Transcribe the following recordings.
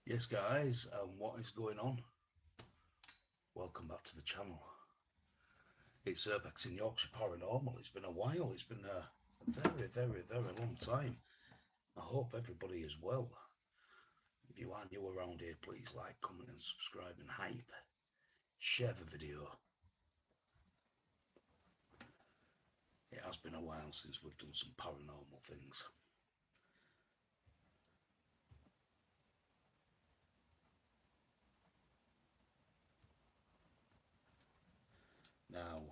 Yes guys, what is going on? Welcome back to the channel. It's Urbexing Yorkshire Paranormal. It's been a while, it's been a very long time. I hope everybody is well. If you are new around here, please like, comment and subscribe and hype. Share the video. It has been a while since we've done some paranormal things. Now,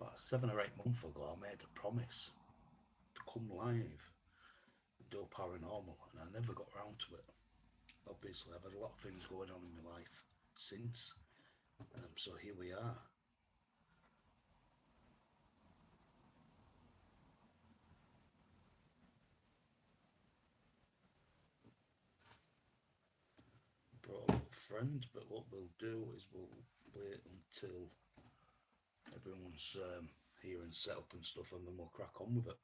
about 7 or 8 months ago, I made a promise to come live and do paranormal, and I never got round to it. Obviously, I've had a lot of things going on in my life since, so here we are. Brought a little friend, but what we'll do is we'll wait until everyone's here and set up and stuff, and then we'll crack on with it.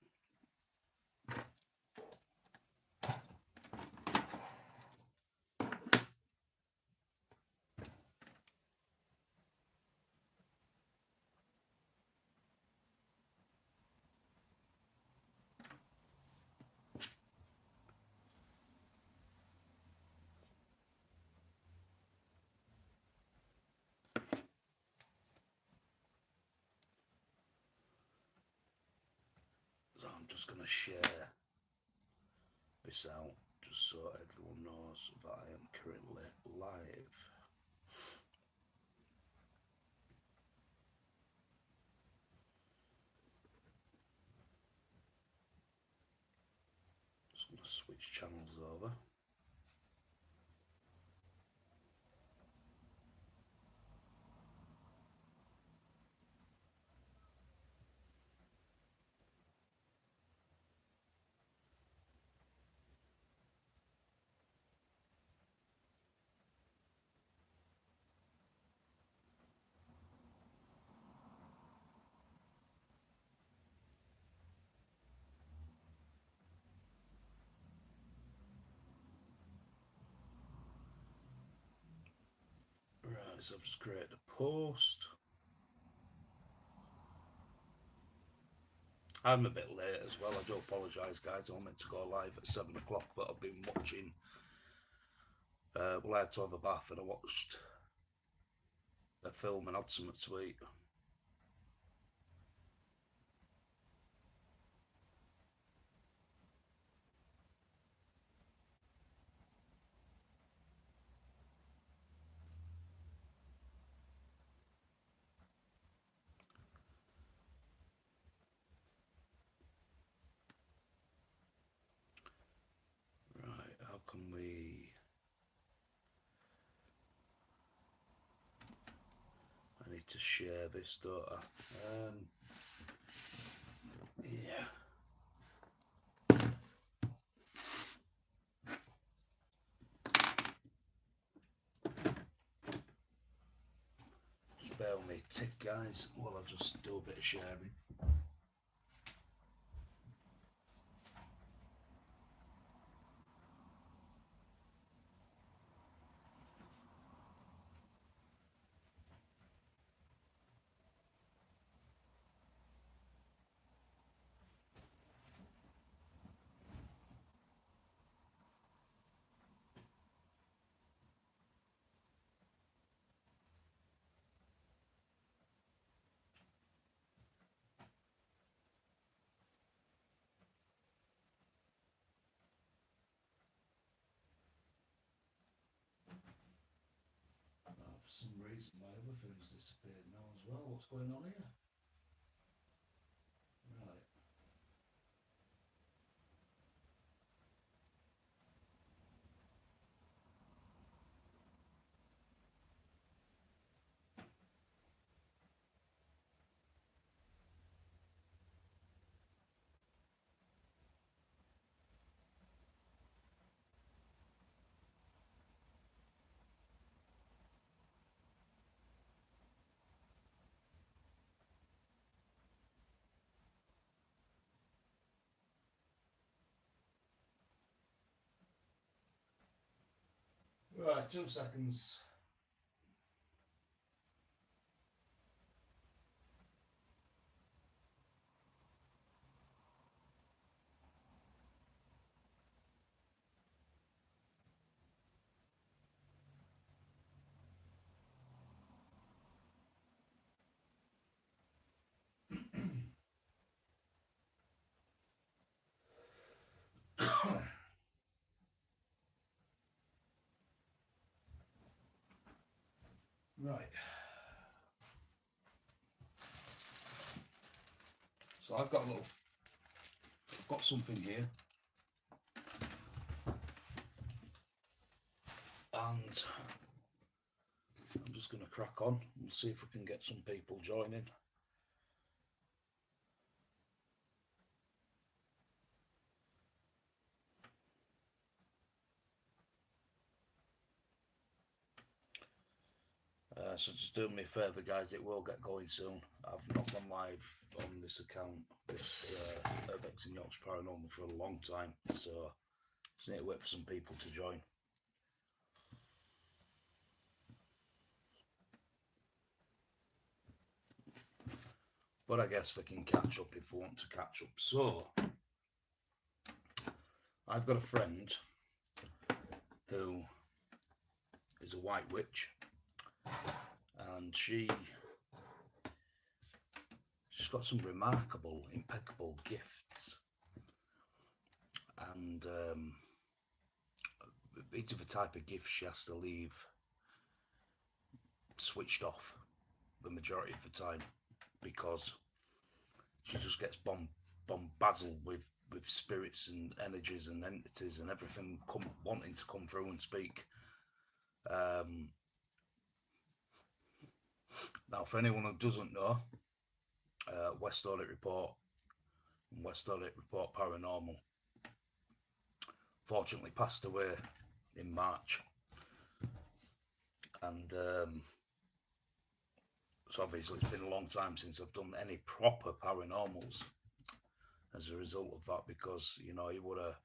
So I'm just going to share this out just so everyone knows that I am currently live. Just going to switch channels over. Right, so I've just created a post. I'm a bit late as well. I do apologise, guys. I was meant to go live at 7 o'clock, but I've been watching. Well, I had to have a bath and I watched a film and had something to eat. Right, how can we... I need to share this, don't I? Yeah. Just bear with me a tick, guys, while I just do a bit of sharing. For some reason, my other thing's disappeared now as well. What's going on here? Right. Right, 2 seconds. Right. So I've got something here, and I'm just going to crack on and see if we can get some people joining. So just do me a favour, guys, it will get going soon. I've not gone live on this account, this Urbexing Yorkshire Paranormal, for a long time, so just need to wait for some people to join. But I guess we can catch up if we want to catch up. So, I've got a friend who is a white witch, and she's got some remarkable, impeccable gifts, and each of the type of gifts she has to leave switched off the majority of the time, because she just gets bombarded with spirits and energies and entities and everything wanting to come through and speak. Now, for anyone who doesn't know, West Audit Report and West Audit Report Paranormal fortunately passed away in March, and so obviously it's been a long time since I've done any proper paranormals as a result of that, because you know, he was a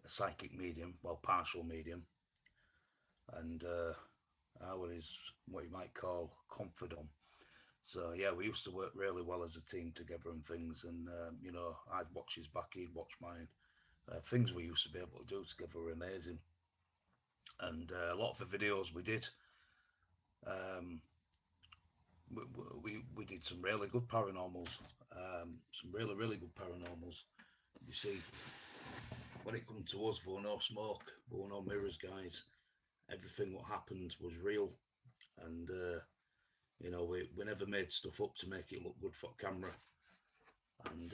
psychic medium, well, partial medium, and I was what you might call confidant. So yeah, we used to work really well as a team together and things, and you know, I'd watch his back, he'd watch mine. Things we used to be able to do together were amazing, and a lot of the videos we did, we did some really good paranormals, some really good paranormals. You see, when it comes to us, there were no smoke, there were no mirrors, guys. Everything what happened was real, and you know, we never made stuff up to make it look good for camera. And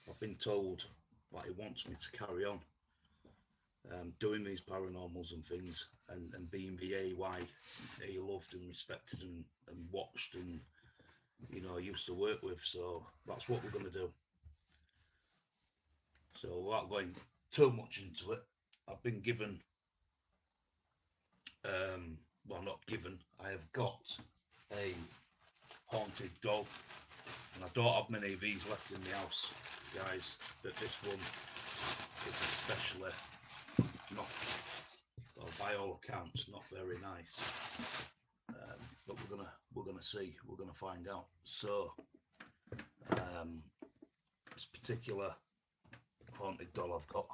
I've been told that he wants me to carry on doing these paranormals and things, and being the AY he loved and respected and watched and, you know, used to work with. So that's what we're going to do. So without going too much into it, I've been given, well, not given, I have got a haunted doll, and I don't have many of these left in the house, guys, but this one is especially not, well, by all accounts, not very nice. But we're gonna see, we're gonna find out. So this particular haunted doll I've got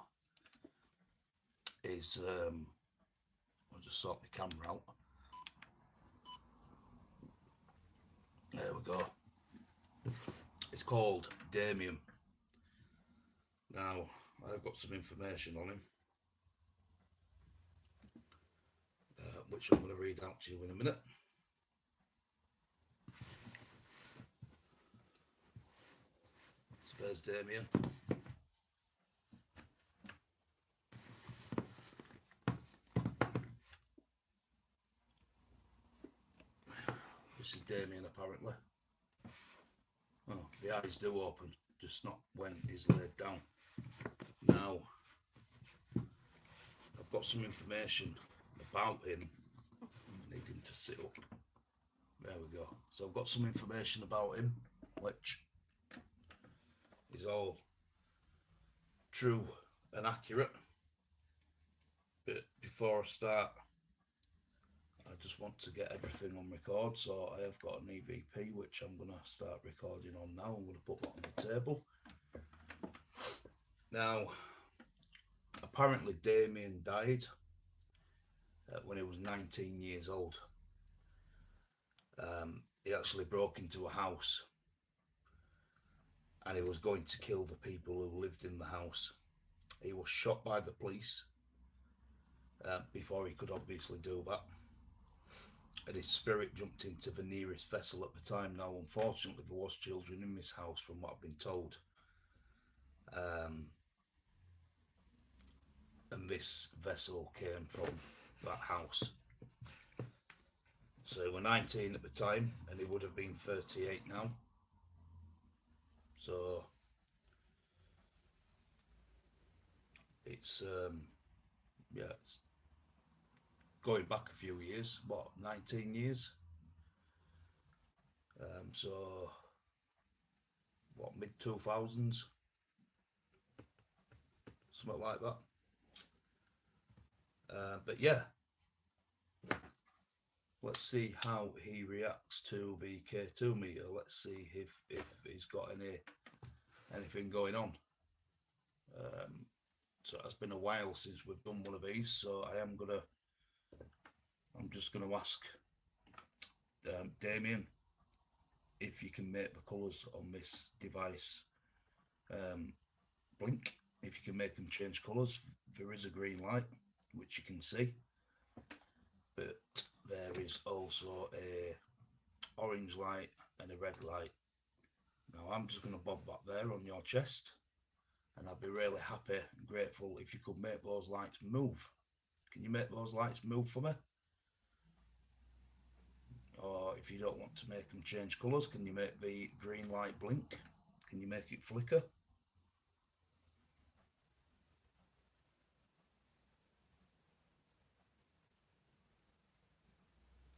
is I'll just sort my camera out. There we go. It's called Damien. Now, I've got some information on him, which I'm going to read out to you in a minute. So there's Damien. This is Damien, apparently. Oh, the eyes do open, just not when he's laid down. Now, I've got some information about him. I need him to sit up. There we go. So I've got some information about him, which is all true and accurate. But before I start, I just want to get everything on record. So I have got an EVP which I'm going to start recording on now. I'm going to put that on the table. Now, apparently Damien died when he was 19 years old. He actually broke into a house and he was going to kill the people who lived in the house. He was shot by the police before he could obviously do that. And his spirit jumped into the nearest vessel at the time. Now, unfortunately, there was children in this house, from what I've been told. And this vessel came from that house. So he was 19 at the time, and he would have been 38 now. So it's it's going back a few years, what, 19 years? So what, mid 2000s, something like that. But yeah, let's see how he reacts to the K2 meter. Let's see if he's got anything going on. So it's been a while since we've done one of these, so I'm just gonna ask Damien if you can make the colours on this device blink, if you can make them change colours. There is a green light, which you can see, but there is also a orange light and a red light. Now I'm just going to bob that there on your chest, and I'd be really happy and grateful if you could make those lights move. Can you make those lights move for me? Or if you don't want to make them change colours, can you make the green light blink? Can you make it flicker?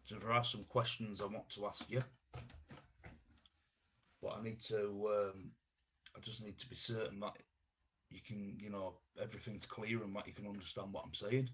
So there are some questions I want to ask you, but I just need to be certain that you can, everything's clear and that you can understand what I'm saying.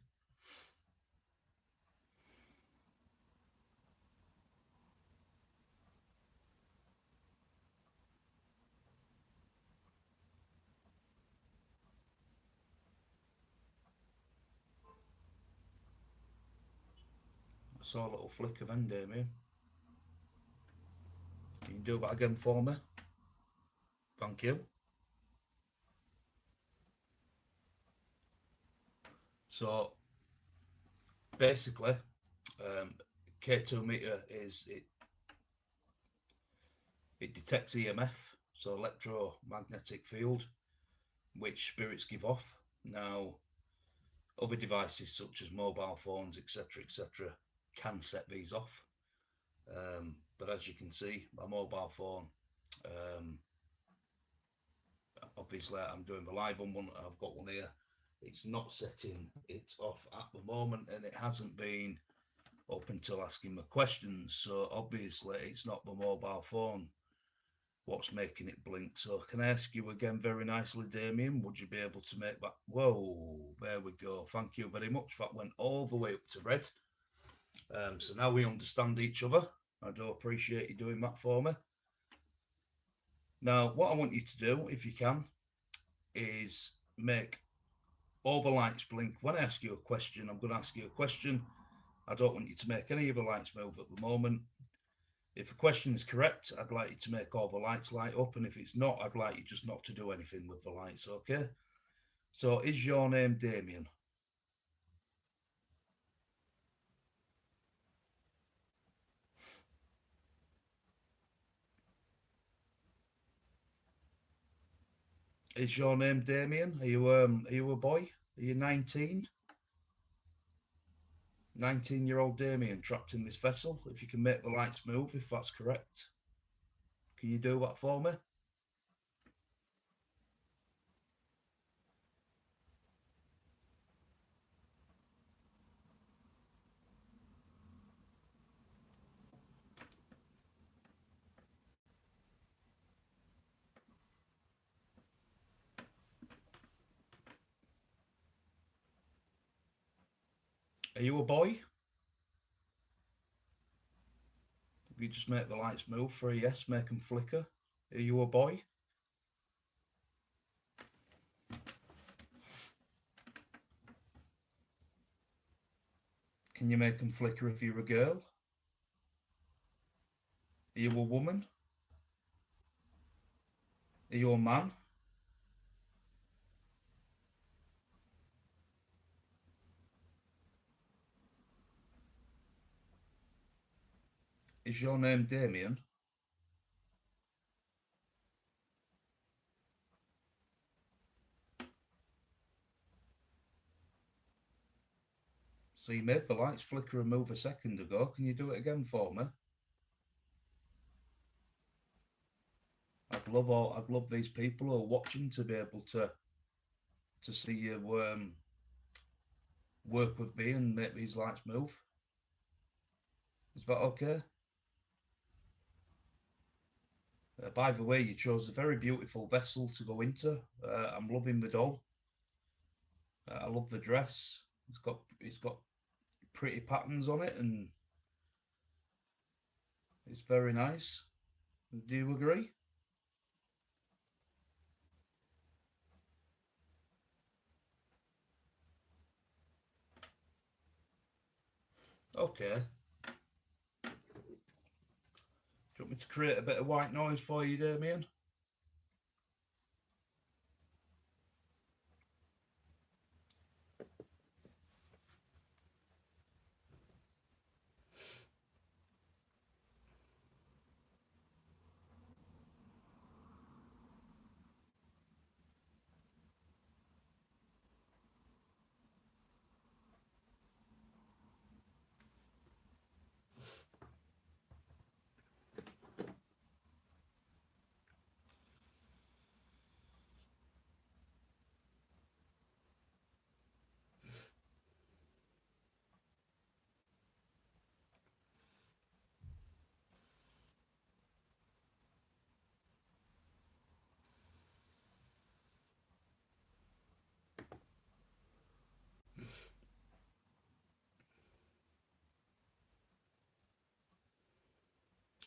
I saw a little flicker then, Damien. Can you do that again for me? Thank you. So basically, K2 meter it detects EMF, so electromagnetic field, which spirits give off. Now, other devices such as mobile phones, etc., can set these off. But as you can see, my mobile phone, obviously I'm doing the live on one, I've got one here. It's not setting it off at the moment, and it hasn't been up until asking the questions. So obviously it's not the mobile phone what's making it blink. So can I ask you again very nicely, Damien, would you be able to make that? Whoa, there we go. Thank you very much. That went all the way up to red. So now we understand each other. I do appreciate you doing that for me. Now, what I want you to do, if you can, is make all the lights blink. When I ask you a question, I'm going to ask you a question. I don't want you to make any of the lights move at the moment. If the question is correct, I'd like you to make all the lights light up, and if it's not, I'd like you just not to do anything with the lights, okay? So, is your name Damien? Is your name Damien? Are you a boy? Are you 19? 19-year-old Damien trapped in this vessel. If you can make the lights move, if that's correct, can you do that for me? Are you a boy? If you just make the lights move for a yes, make them flicker. Are you a boy? Can you make them flicker if you're a girl? Are you a woman? Are you a man? Is your name Damien? So you made the lights flicker and move a second ago. Can you do it again for me? I'd love these people who are watching to be able to see you work with me and make these lights move. Is that okay? By the way, you chose a very beautiful vessel to go into. I'm loving the doll. I love the dress. It's got pretty patterns on it, and it's very nice. Do you agree? Okay. Do you want me to create a bit of white noise for you, Damien?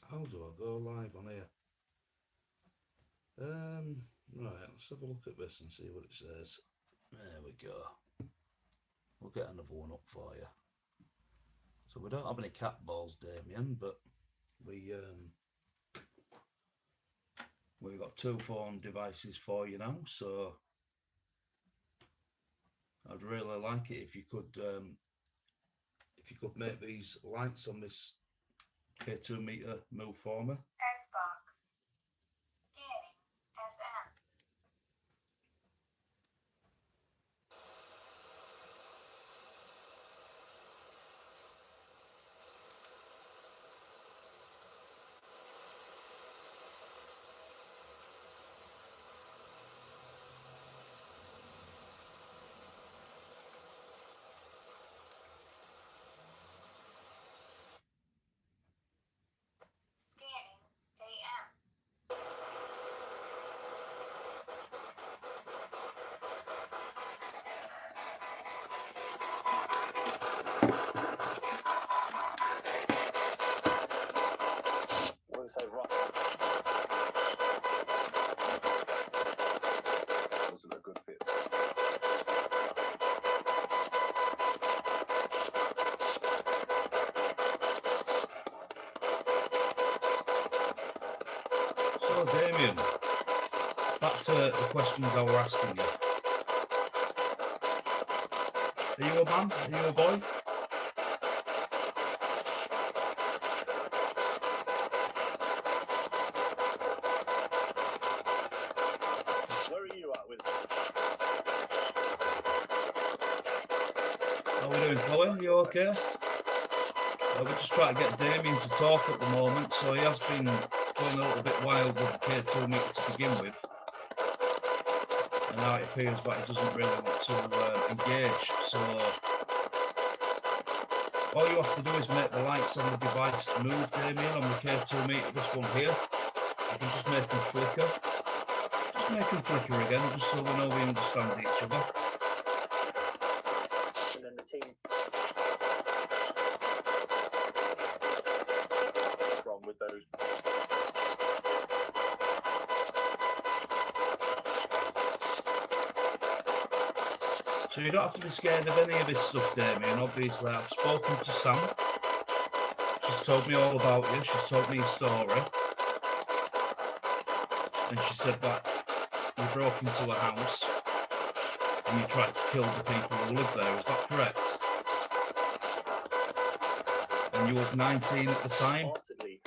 How do I go live on here? Right, let's have a look at this and see what it says. There we go. We'll get another one up for you. So we don't have any cat balls, Damien, but we've got 2 phone devices for you now, so I'd really like it if you could make these lights on this K2 meter move for me. So Damien, back to the questions I was asking you. Are you a man? Are you a boy? Where are you at with? How are we doing, Chloe? Are you okay? We're just trying to get Damien to talk at the moment, so he has been going a little bit wild with the K2 meter to begin with. And now it appears that he doesn't really want to engage, so all you have to do is make the lights on the device move, Damien, on the K2 meter, this one here. You can just make them flicker. Just make them flicker again, just so we know we understand each other. And then the team. So you don't have to be scared of any of this stuff, Damien. Obviously, I've spoken to Sam. She's told me all about you. She's told me your story. And she said that you broke into a house and you tried to kill the people who live there. Is that correct? And you was 19 at the time? Possibly.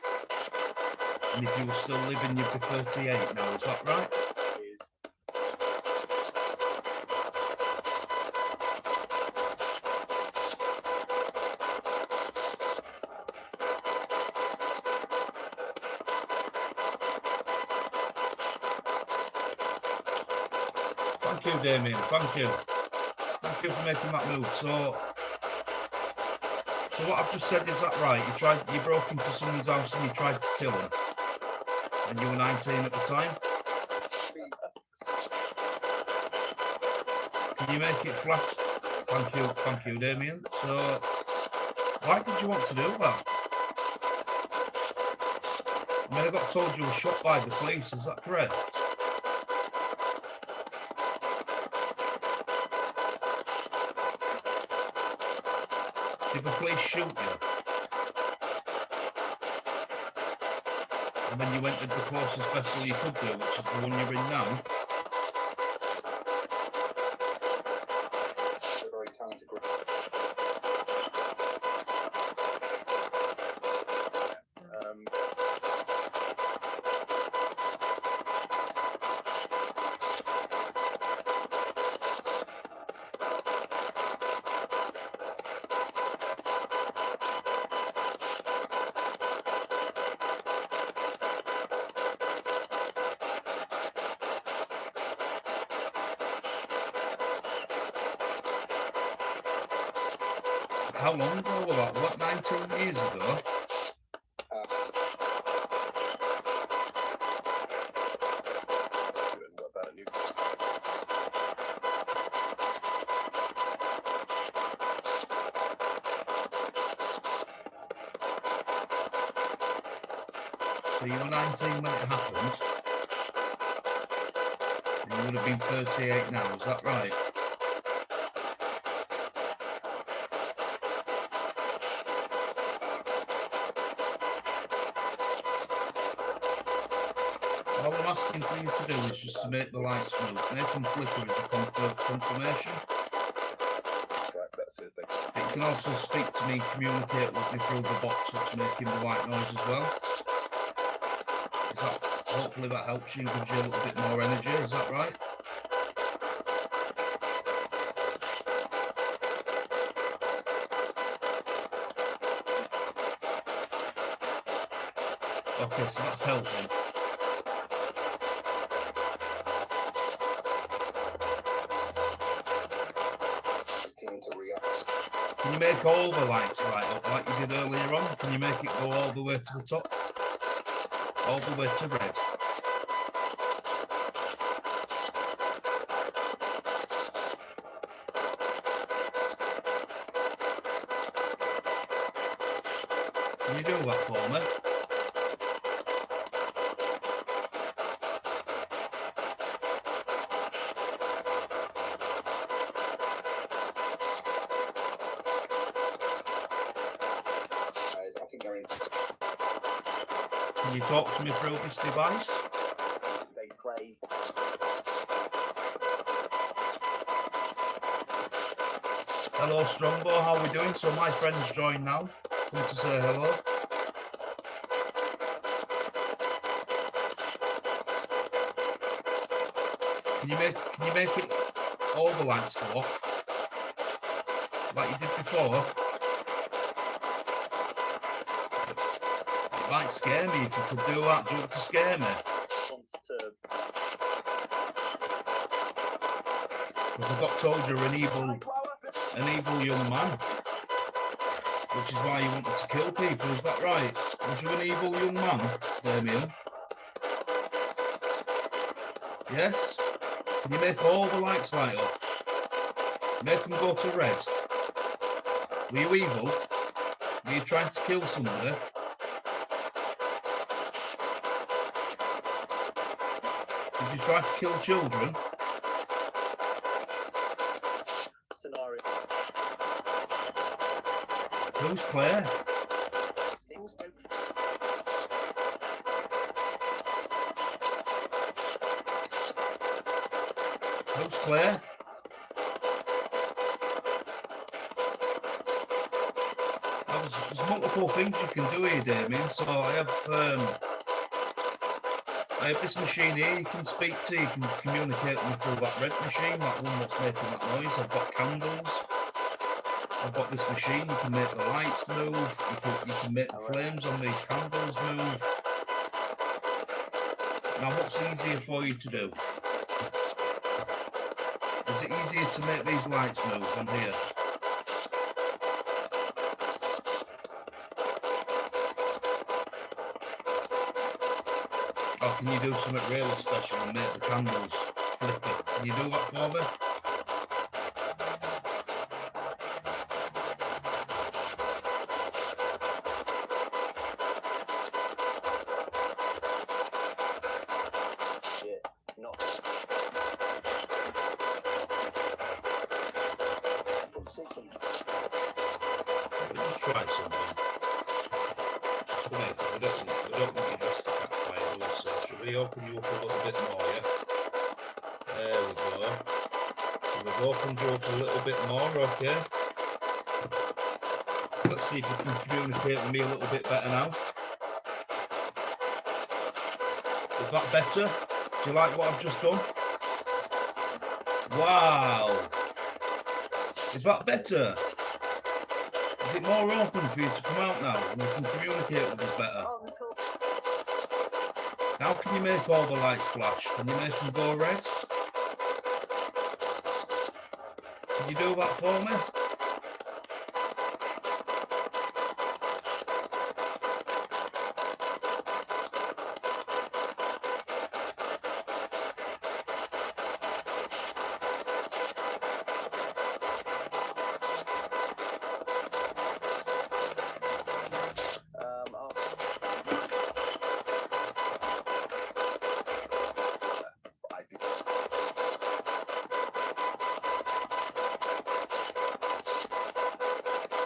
And if you were still living, you'd be 38 now. Is that right? Thank you, Damien. Thank you. Thank you for making that move. So what I've just said, is that right? You broke into someone's house and you tried to kill him. And you were 19 at the time? Can you make it flash? Thank you, Damien. So why did you want to do that? I mean, I got told you were shot by the police, is that correct? Did the police shoot you? And then you entered the closest vessel you could do, which is the one you're in now? How long ago was that? What, 19 years ago? So you were 19 when it happened, and you would have been 38 now, is that right? All I'm asking for you to do is just to make the lights move. Make them flicker as a confirmation. It can also speak to me, communicate with me through the box that's making the white noise as well. Hopefully that helps you, gives you a little bit more energy, is that right? Okay, so that's helping. Can you make all the lights light up like you did earlier on? Can you make it go all the way to the top? All the way to red? Can you do that for me? Can you talk to me through this device? They play. Hello, Strongbow, how are we doing? So my friend's joined now. Come to say hello. Can you make it all the lights go off? Like you did before? It might scare me if you could do that. Do you want to scare me? Because I got told you're an evil young man. Which is why you wanted to kill people, is that right? Was you an evil young man, Damien? Yes? Can you make all the lights light up? Make them go to red. Were you evil? Were you trying to kill somebody? Did you try to kill children? Who's Claire? Things don't. Who's Claire? There's multiple things you can do here, Damien. So I have this machine here you can speak to. You can communicate with me through that red machine, that one that's making that noise. I've got candles. I've got this machine. You can make the lights move. You can make the flames on these candles move. Now, what's easier for you to do? Is it easier to make these lights move on here? Or can you do something really special and make the candles flicker? Can you do that for me? Yeah, not. Let's try something. Come here, we don't want your dress to catch fire, do we? So should we open you up a little bit more, yeah? There we go. So we've opened you up a little bit more, okay? Let's see if you can communicate with me a little bit better now. Is that better? Do you like what I've just done? Wow! Is that better? Is it more open for you to come out now and you can communicate with us better? How can you make all the lights flash? Can you make them go red? Can you do that for me?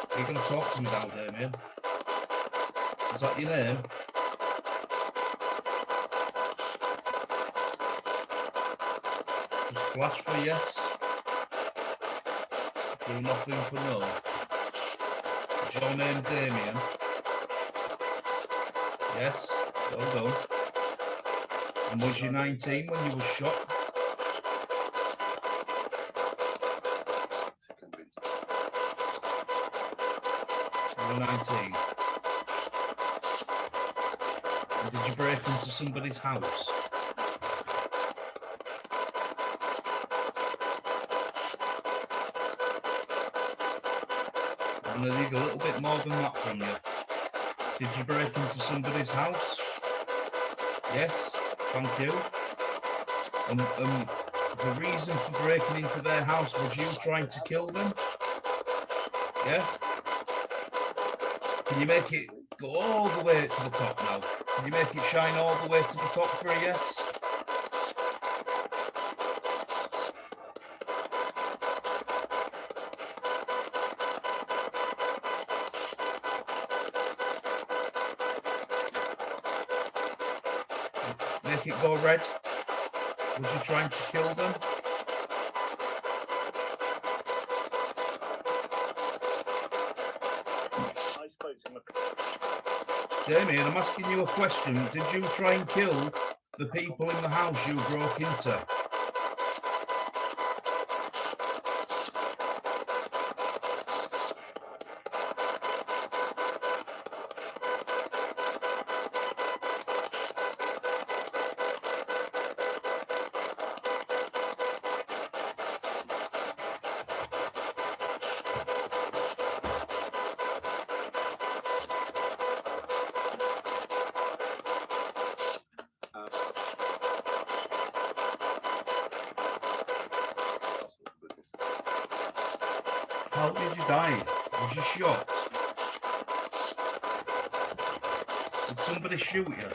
Are you going to talk to me now, Damien? Is that your name? Just flash for yes. Do nothing for no. Is your name Damien? Yes, well done. And was you 19 when you were shot? You were 19. And did you break into somebody's house? I'm going to need a little bit more than that from you. Did you break into somebody's house? Yes, thank you. The reason for breaking into their house was you trying to kill them? Yeah? Can you make it go all the way to the top now? Can you make it shine all the way to the top for a yes? Make it go red? Was you trying to kill them? Damien, I'm asking you a question. Did you try and kill the people in the house you broke into? How did you die? Was you shot? Did somebody shoot you?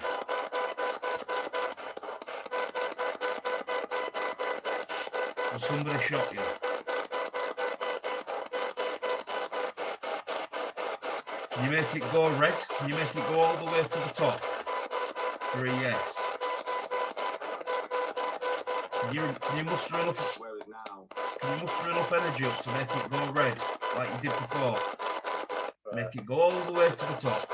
Or somebody shot you? Can you make it go red? Can you make it go all the way to the top? For a yes. Can you muster enough? Where is now? Can you muster enough energy up to make it go red like you did before? Make it go all the way to the top.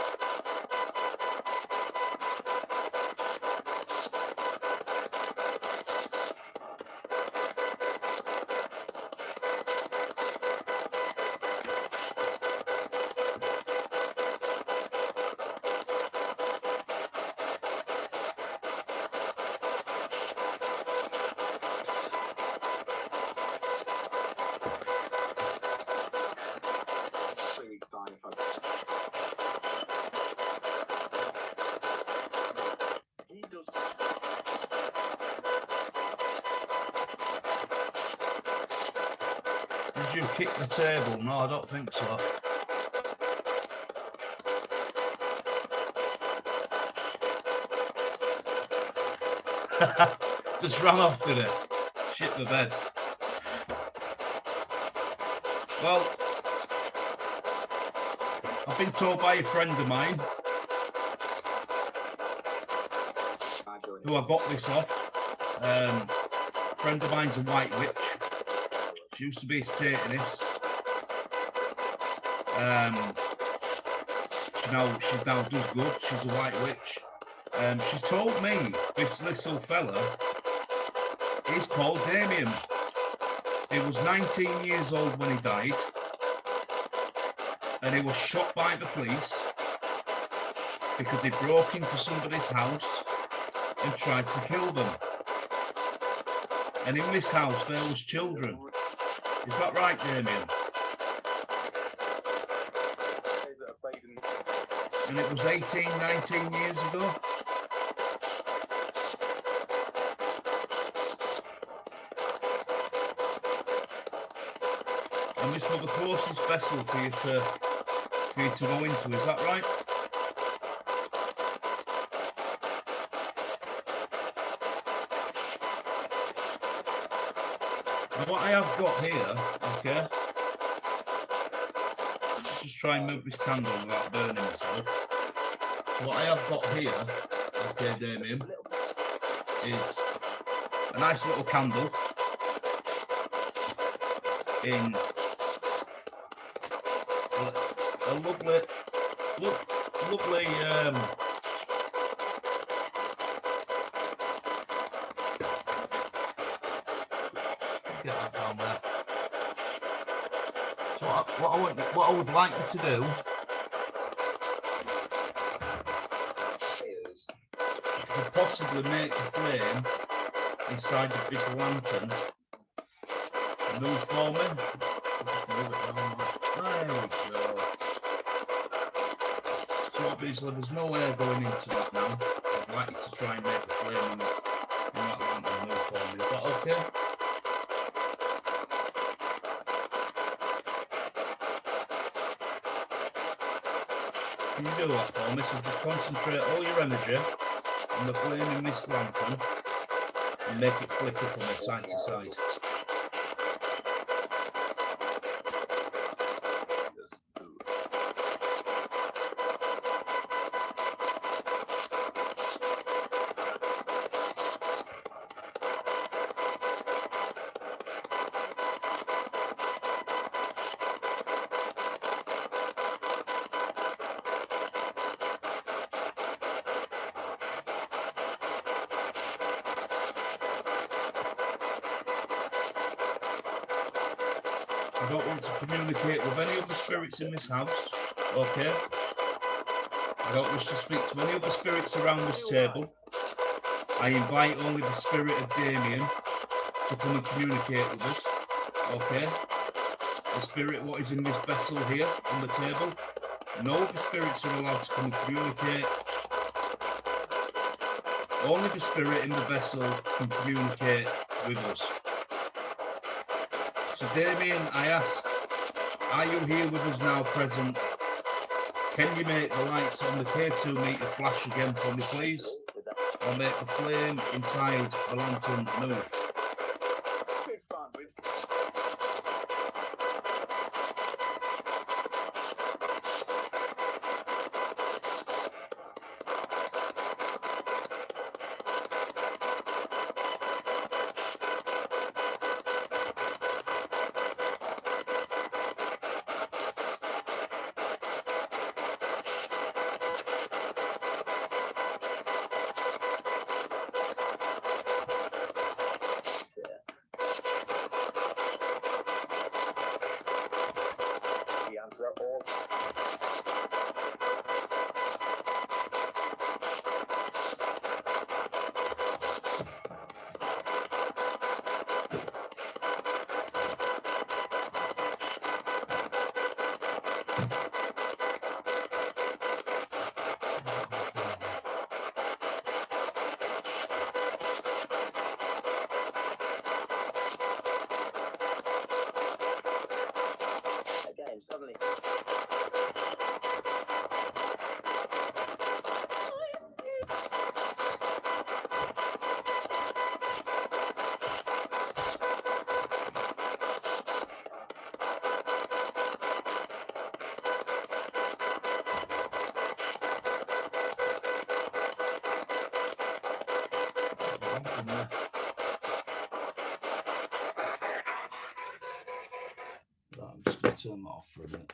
He does. Did you kick the table? No, I don't think so. Just ran off, did it? Shit the bed. Well, I've been told by a friend of mine who I got this off. Friend of mine's a white witch. She used to be a Satanist. She now does good. She's a white witch. She's told me this little fella is called Damien. He was 19 years old when he died, and he was shot by the police because he broke into somebody's house and tried to kill them. And in this house there was children. Is that right, Damien? And it was 18, 19 years ago. And this was the closest vessel for you to go into, is that right? And what I have got here, okay, let's just try and move this candle without burning myself. So what I have got here, okay, Damien, is a nice little candle in a lovely, get that down there. So what I would like you to do, if you could possibly make the flame inside of this lantern move for me. Just move it down there. There we go. So obviously there's no air going into that now. I'd like you to try and make the flame in that lantern move for me. Is that okay? Can you do that for me? So just concentrate all your energy on the flame in this lantern and make it flicker from side to side. I don't want to communicate with any other spirits in this house, okay? I don't wish to speak to any other spirits around this table. I invite only the spirit of Damien to come and communicate with us, okay? The spirit what is in this vessel here on the table. No other spirits are allowed to come and communicate. Only the spirit in the vessel can communicate with us. So Damien, I ask, are you here with us now present? Can you make the lights on the K2 meter flash again for me, please? Or make the flame inside the lantern move? Again, suddenly. Right, I'm just going to turn that off for a minute.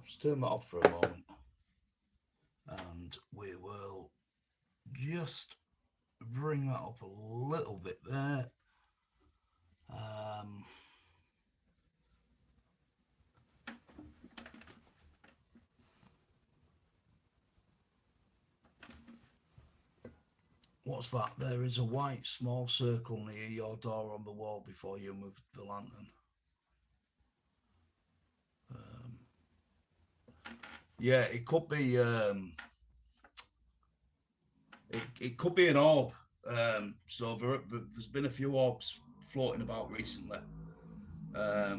Just turn that off for a moment, and we will just bring that up a little bit there. What's that? There is a white small circle near your door on the wall before you move the lantern. Yeah, it could be. It could be an orb. So there's been a few orbs floating about recently. I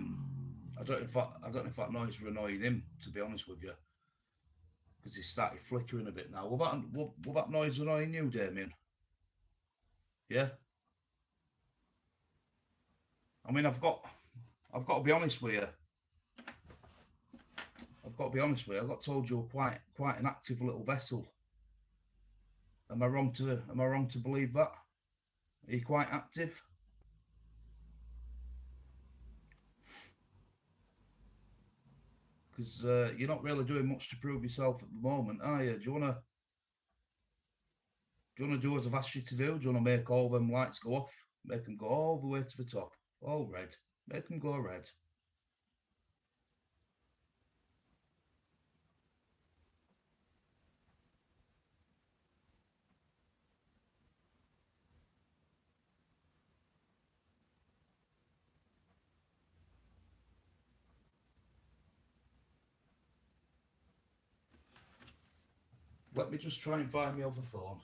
don't know if that noise were annoying him, to be honest with you, because he started flickering a bit now. Will that noise annoying you, Damien? Yeah. I mean, I've got to be honest with you. I got told you were quite an active little vessel. Am I wrong to believe that? Are you quite active? Because you're not really doing much to prove yourself at the moment, are you? Do you want to do as I've asked you to do? Do you want to make all them lights go off? Make them go all the way to the top, all red. Make them go red. Let me just try and find my other phone.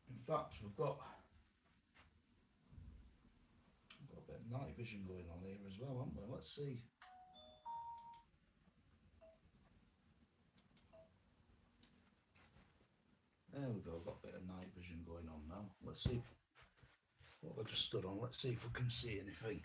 In fact, we've got a bit of night vision going on here as well, haven't we? Let's see. There we go, got a bit of night vision going on now. Let's see what I just stood on. Let's see if we can see anything.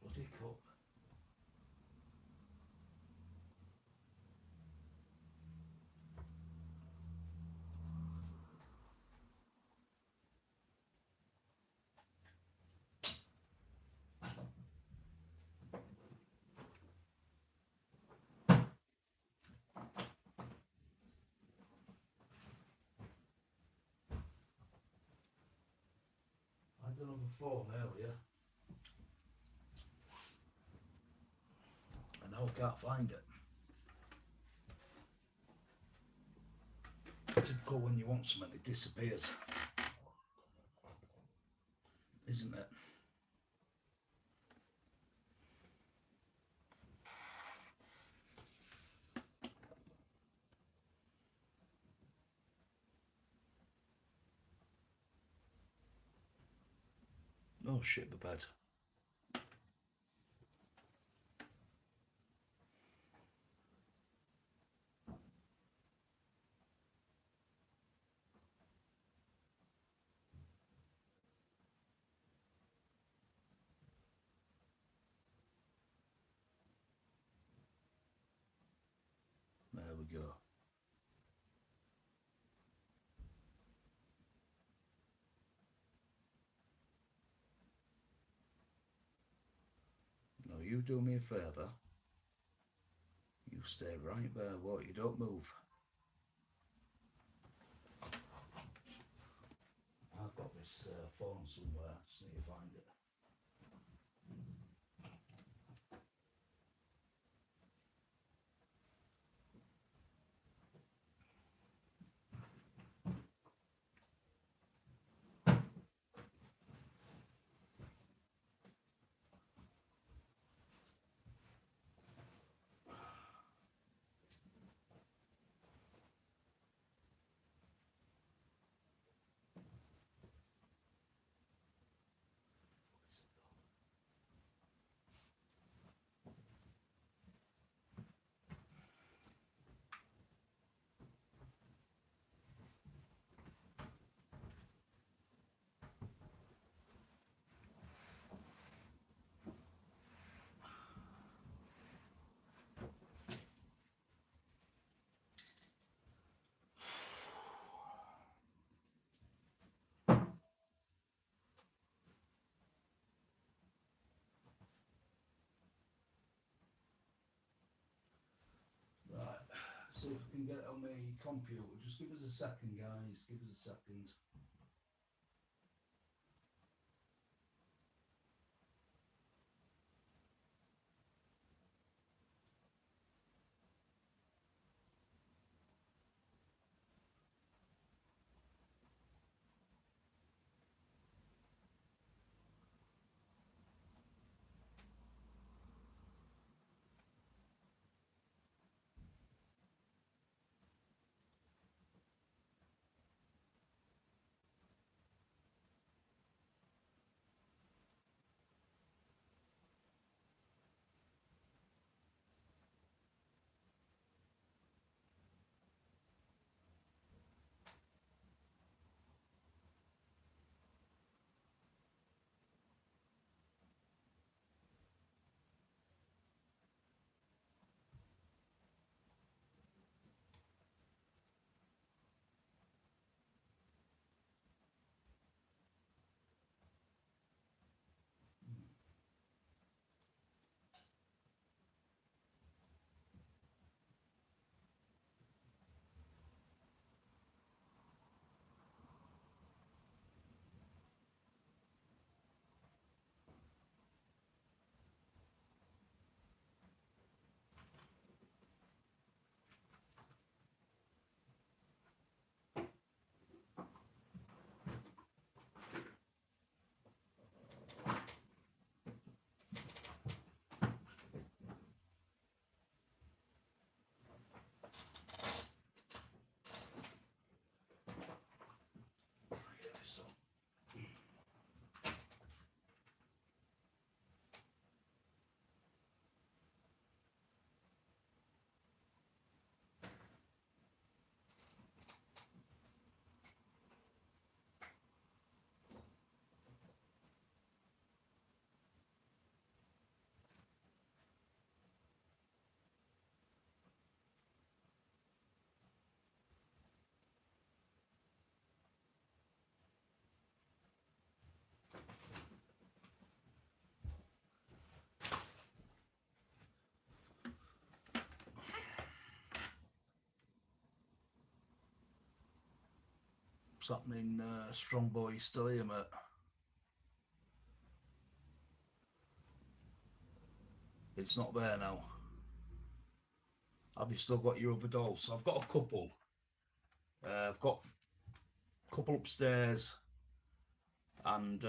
Bloody cup. I had another phone earlier, and now I can't find it. Typical when you want something, it disappears, isn't it? Oh shit, the bed. go. Now you do me a favour. You stay right there, won't you? Don't move. I've got this phone somewhere. Just need to find it. Right, see if I can get it on my computer. Just give us a second, guys. Give us a second. What's happening, strong boy? You still here, mate? It's not there now. Have you still got your other dolls? I've got a couple. I've got a couple upstairs, and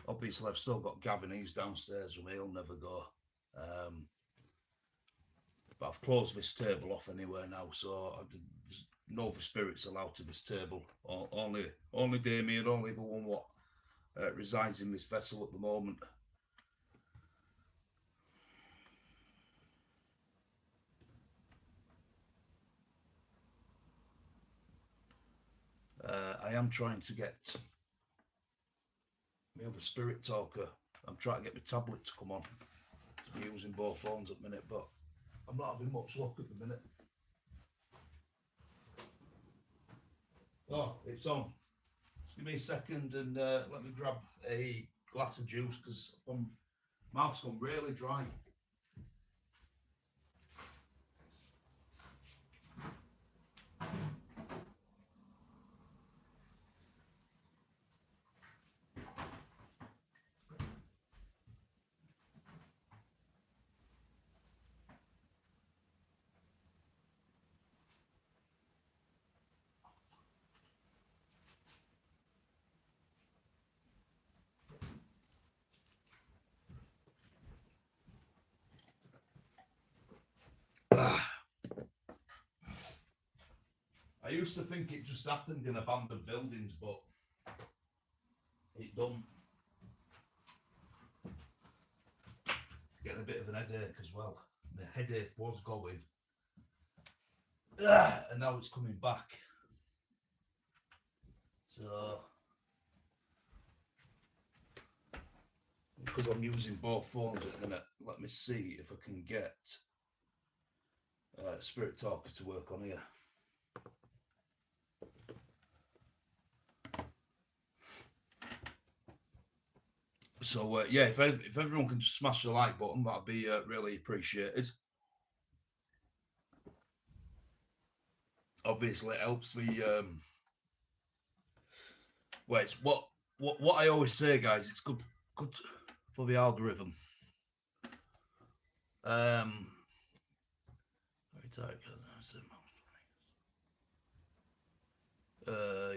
obviously I've still got Gavin. He's downstairs with me. He'll never go. But I've closed this table off anywhere now, so there's no other spirits allowed to this table. Only Damien, only the one what resides in this vessel at the moment. I am trying to get my other spirit talker. I'm trying to get my tablet to come on. I'm using both phones at the minute, but I'm not having much luck at the minute. Oh, it's on. Just give me a second and let me grab a glass of juice because my mouth's gone really dry. I used to think it just happened in abandoned buildings, but it don't. Getting a bit of an headache as well. The headache was going, and now it's coming back. So, because I'm using both phones at the minute, let me see if I can get Spirit Talker to work on here. So yeah, if everyone can just smash the like button, that'd be really appreciated. Obviously, it helps me. Well, it's what I always say, guys. It's good for the algorithm.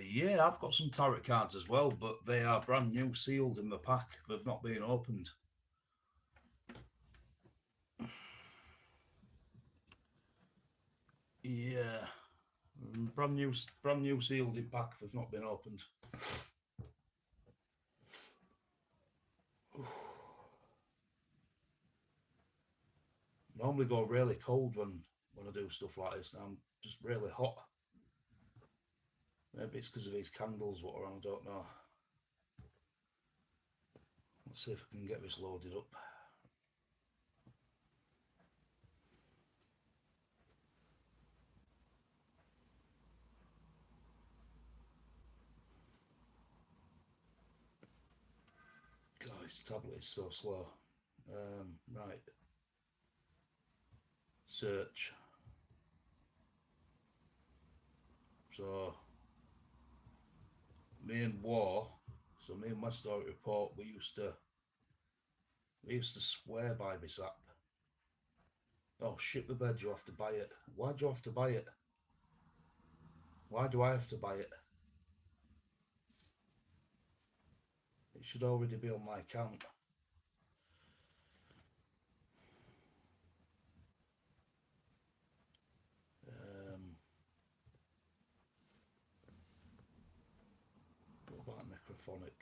Yeah, I've got some tarot cards as well, but they are brand new, sealed in the pack. They've not been opened. Yeah, brand new, sealed in pack. They've not been opened. Normally go really cold when I do stuff like this. Now I'm just really hot. Maybe it's because of these candles. What are on? I don't know. Let's see if I can get this loaded up. God, this tablet is so slow. Right. Search. So, me and West Story Report, we used to swear by this app. Oh shit, the bed, you have to buy it. Why do you have to buy it? Why do I have to buy it? It should already be on my account. What about necrophonic?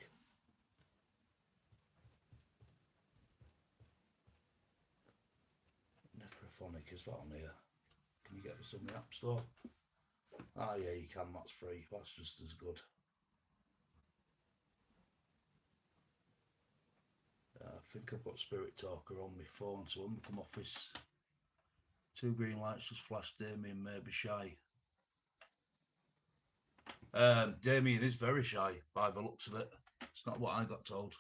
Necrophonic, is that on here? Can you get this on the App Store? Ah, yeah, you can. That's free. That's just as good. I think I've got Spirit Talker on my phone, so when we come off this, 2 green lights just flashed. Damien may be shy. Damien is very shy by the looks of it. It's not what I got told.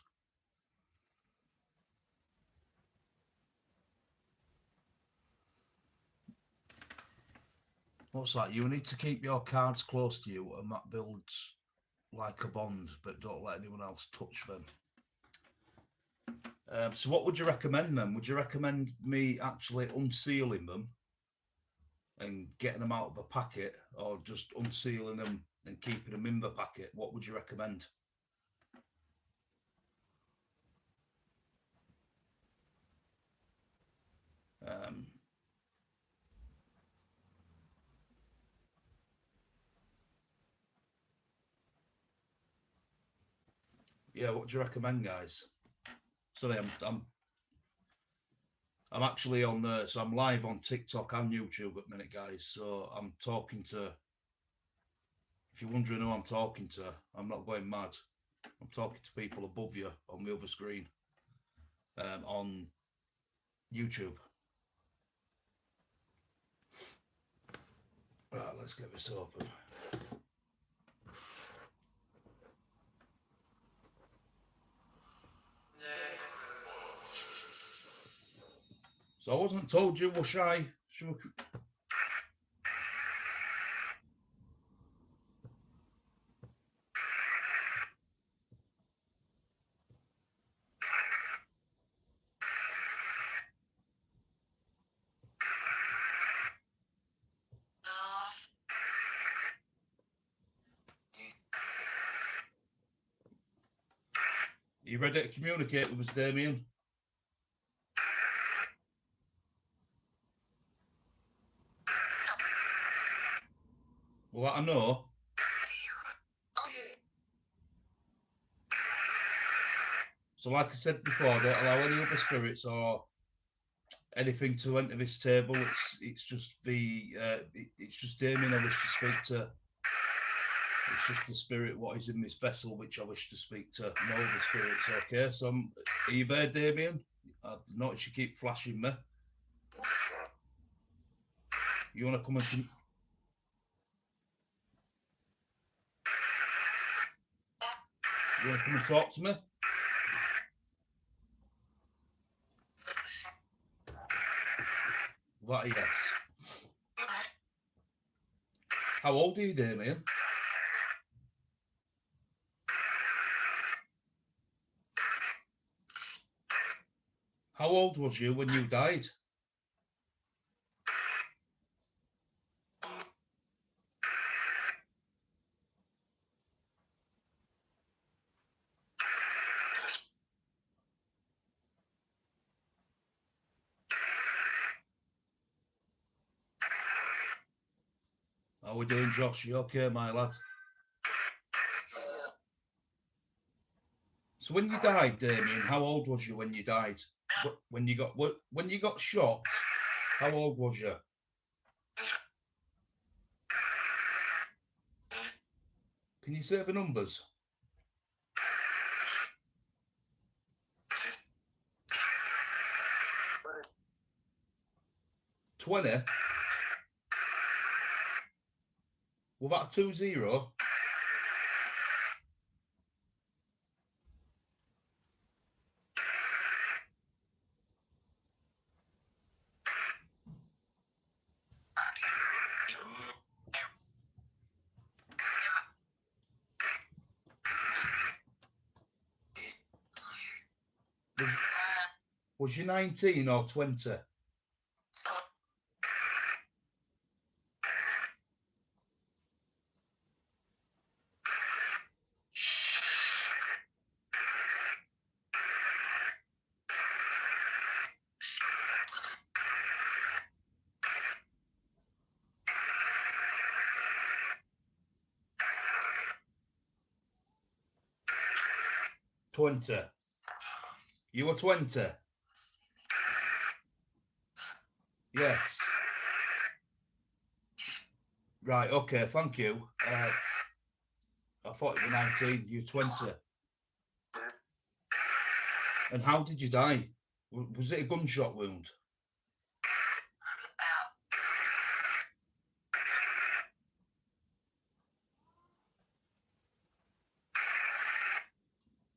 What's that? You need to keep your cards close to you, and that builds like a bond, but don't let anyone else touch them. So what would you recommend then? Would you recommend me actually unsealing them and getting them out of the packet, or just unsealing them and keeping them in the packet? What would you recommend? Yeah, what do you recommend, guys? Sorry, I'm actually on so I'm live on TikTok and YouTube at the minute, guys. So I'm talking to. If you're wondering who I'm talking to, I'm not going mad. I'm talking to people above you on the other screen on YouTube. let's get this open. So I wasn't told you were shy. You ready to communicate with us, Damien? Well, I know. So, like I said before, don't allow any other spirits or anything to enter this table. It's just it's just Damien I wish to speak to. It's just the spirit what is in this vessel which I wish to speak to. No other spirits, okay? So, are you there, Damien? I've noticed you keep flashing me. You want to come and... You want to come and talk to me? That yes. How old are you, Damien? How old was you when you died? How we doing, Josh? You okay, my lad? So when you died, Damien, how old was you when you died? When you got shot, how old was you? Can you say the numbers? 20? Was that 20? Was you 19 or 20? You were 20? Yes. Right, okay, thank you. I thought you were 19, you 20. And how did you die? Was it a gunshot wound?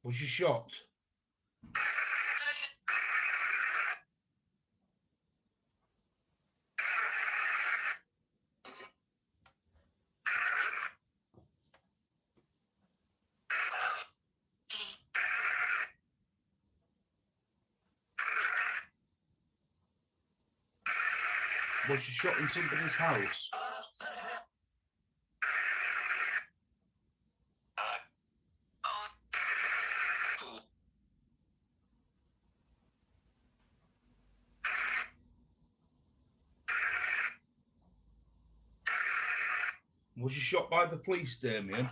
Was you shot? Was you shot in somebody's house? Was you shot by the police, Damien?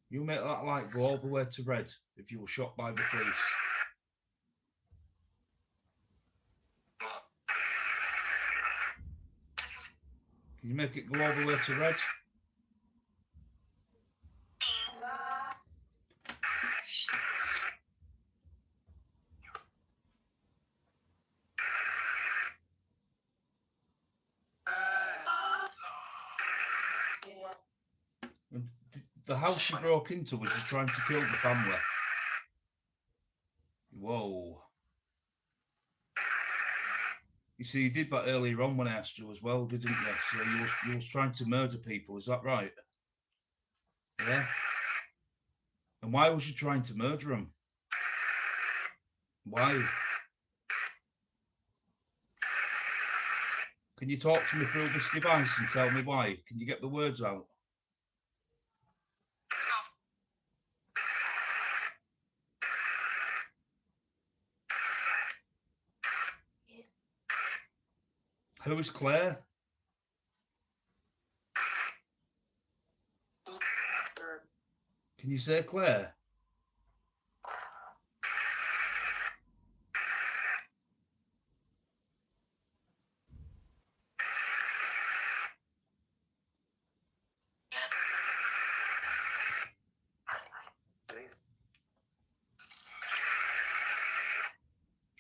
You make that light go all the way to red if you were shot by the police. Can you make it go all the way to red? house you broke into, was you trying to kill the family? Whoa. You see, you did that earlier on when I asked you as well, didn't you? So you was trying to murder people, is that right? Yeah. And why was you trying to murder them? Why? Can you talk to me through this device and tell me why? Can you get the words out? Who is Claire? Can you say Claire?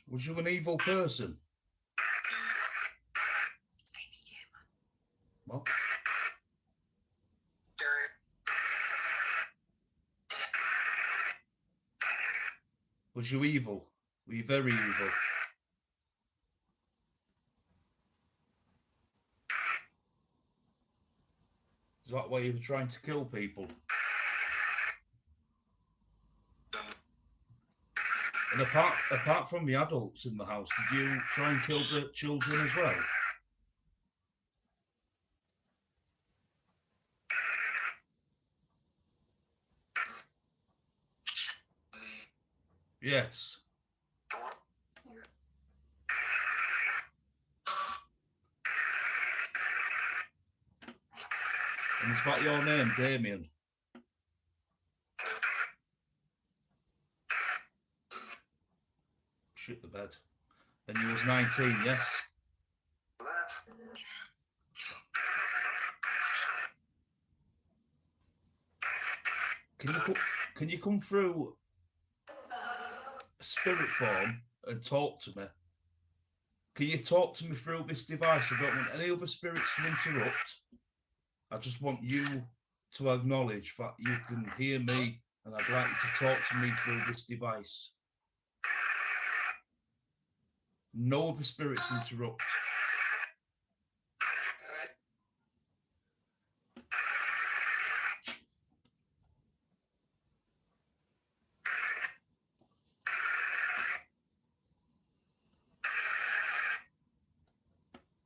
Was you an evil person? What? Was you evil? Were you very evil? Is that why you were trying to kill people? And apart from the adults in the house, did you try and kill the children as well? Yes. And is that your name, Damien? Shit the bed. And you was 19, yes? Can you come through spirit form and talk to me? Can you talk to me through this device? I don't want any other spirits to interrupt. I just want you to acknowledge that you can hear me, and I'd like you to talk to me through this device. No other spirits interrupt.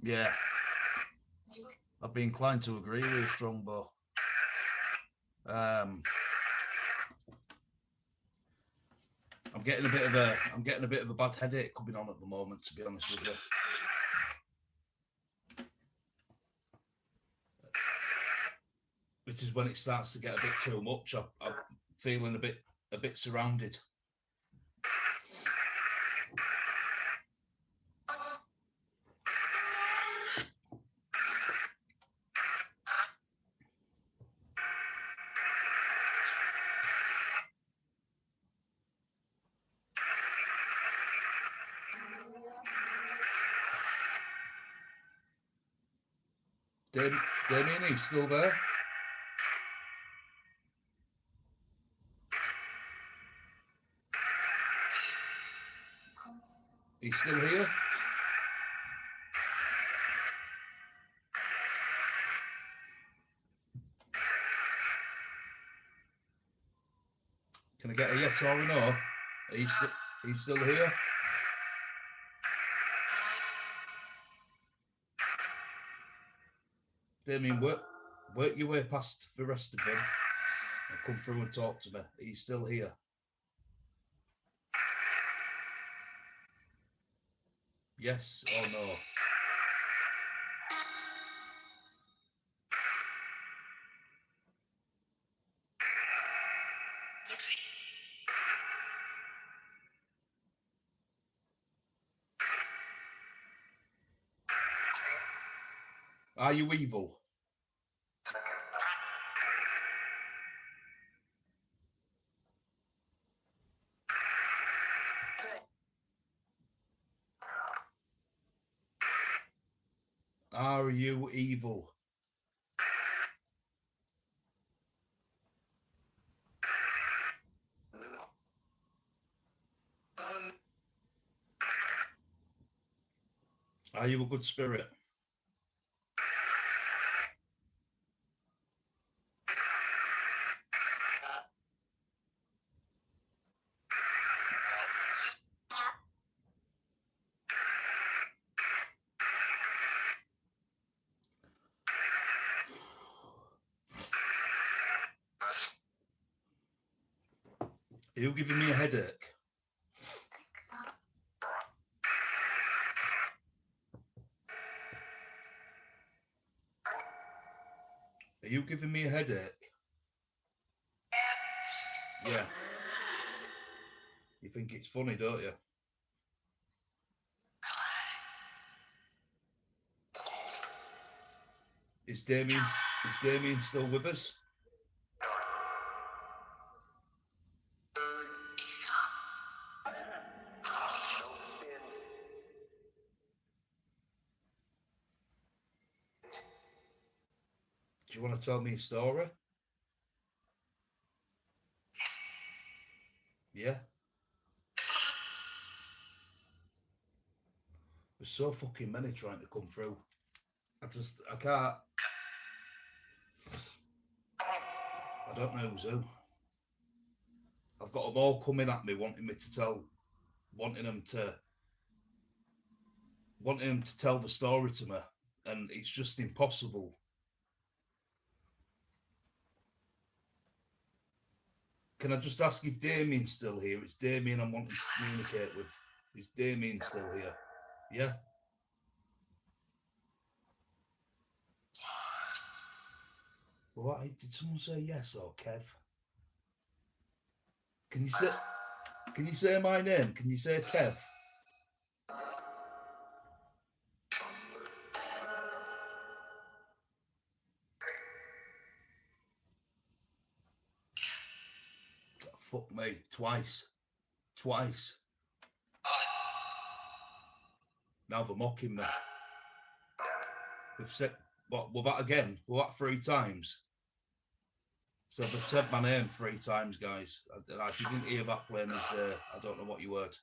Yeah. I'd be inclined to agree with you, Strongbow. I'm getting a bit of a bad headache coming on at the moment, to be honest with you. This is when it starts to get a bit too much. I'm feeling a bit surrounded. Damien, are you still there? He's still here? Can I get a yes or a no? Are you still here? Damien, work your way past the rest of them and come through and talk to me. Are you still here? Yes or no? Are you evil? Are you evil? Are you a good spirit? Are you giving me a headache? Are you giving me a headache? Yeah. You think it's funny, don't you? Is Damien still with us? Do you want to tell me a story? Yeah. There's so fucking many trying to come through. I can't. I don't know who's who. I've got them all coming at me, wanting them to tell the story to me, and it's just impossible. Can I just ask if Damien's still here? It's Damien I'm wanting to communicate with. Is Damien still here? Yeah? What? Did someone say yes or Kev? Can you say my name? Can you say Kev? Fuck me. Twice. Now they're mocking me. They've said, what, were that again? Were that 3 times? So they've said my name 3 times, guys. If you didn't hear that plain as day, I don't know what you heard.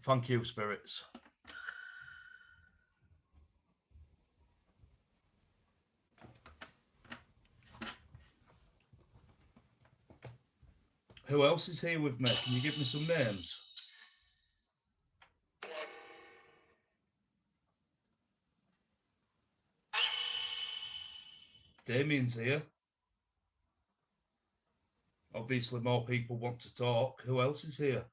Thank you, spirits. Who else is here with me? Can you give me some names? Damien's here. Obviously, more people want to talk. Who else is here?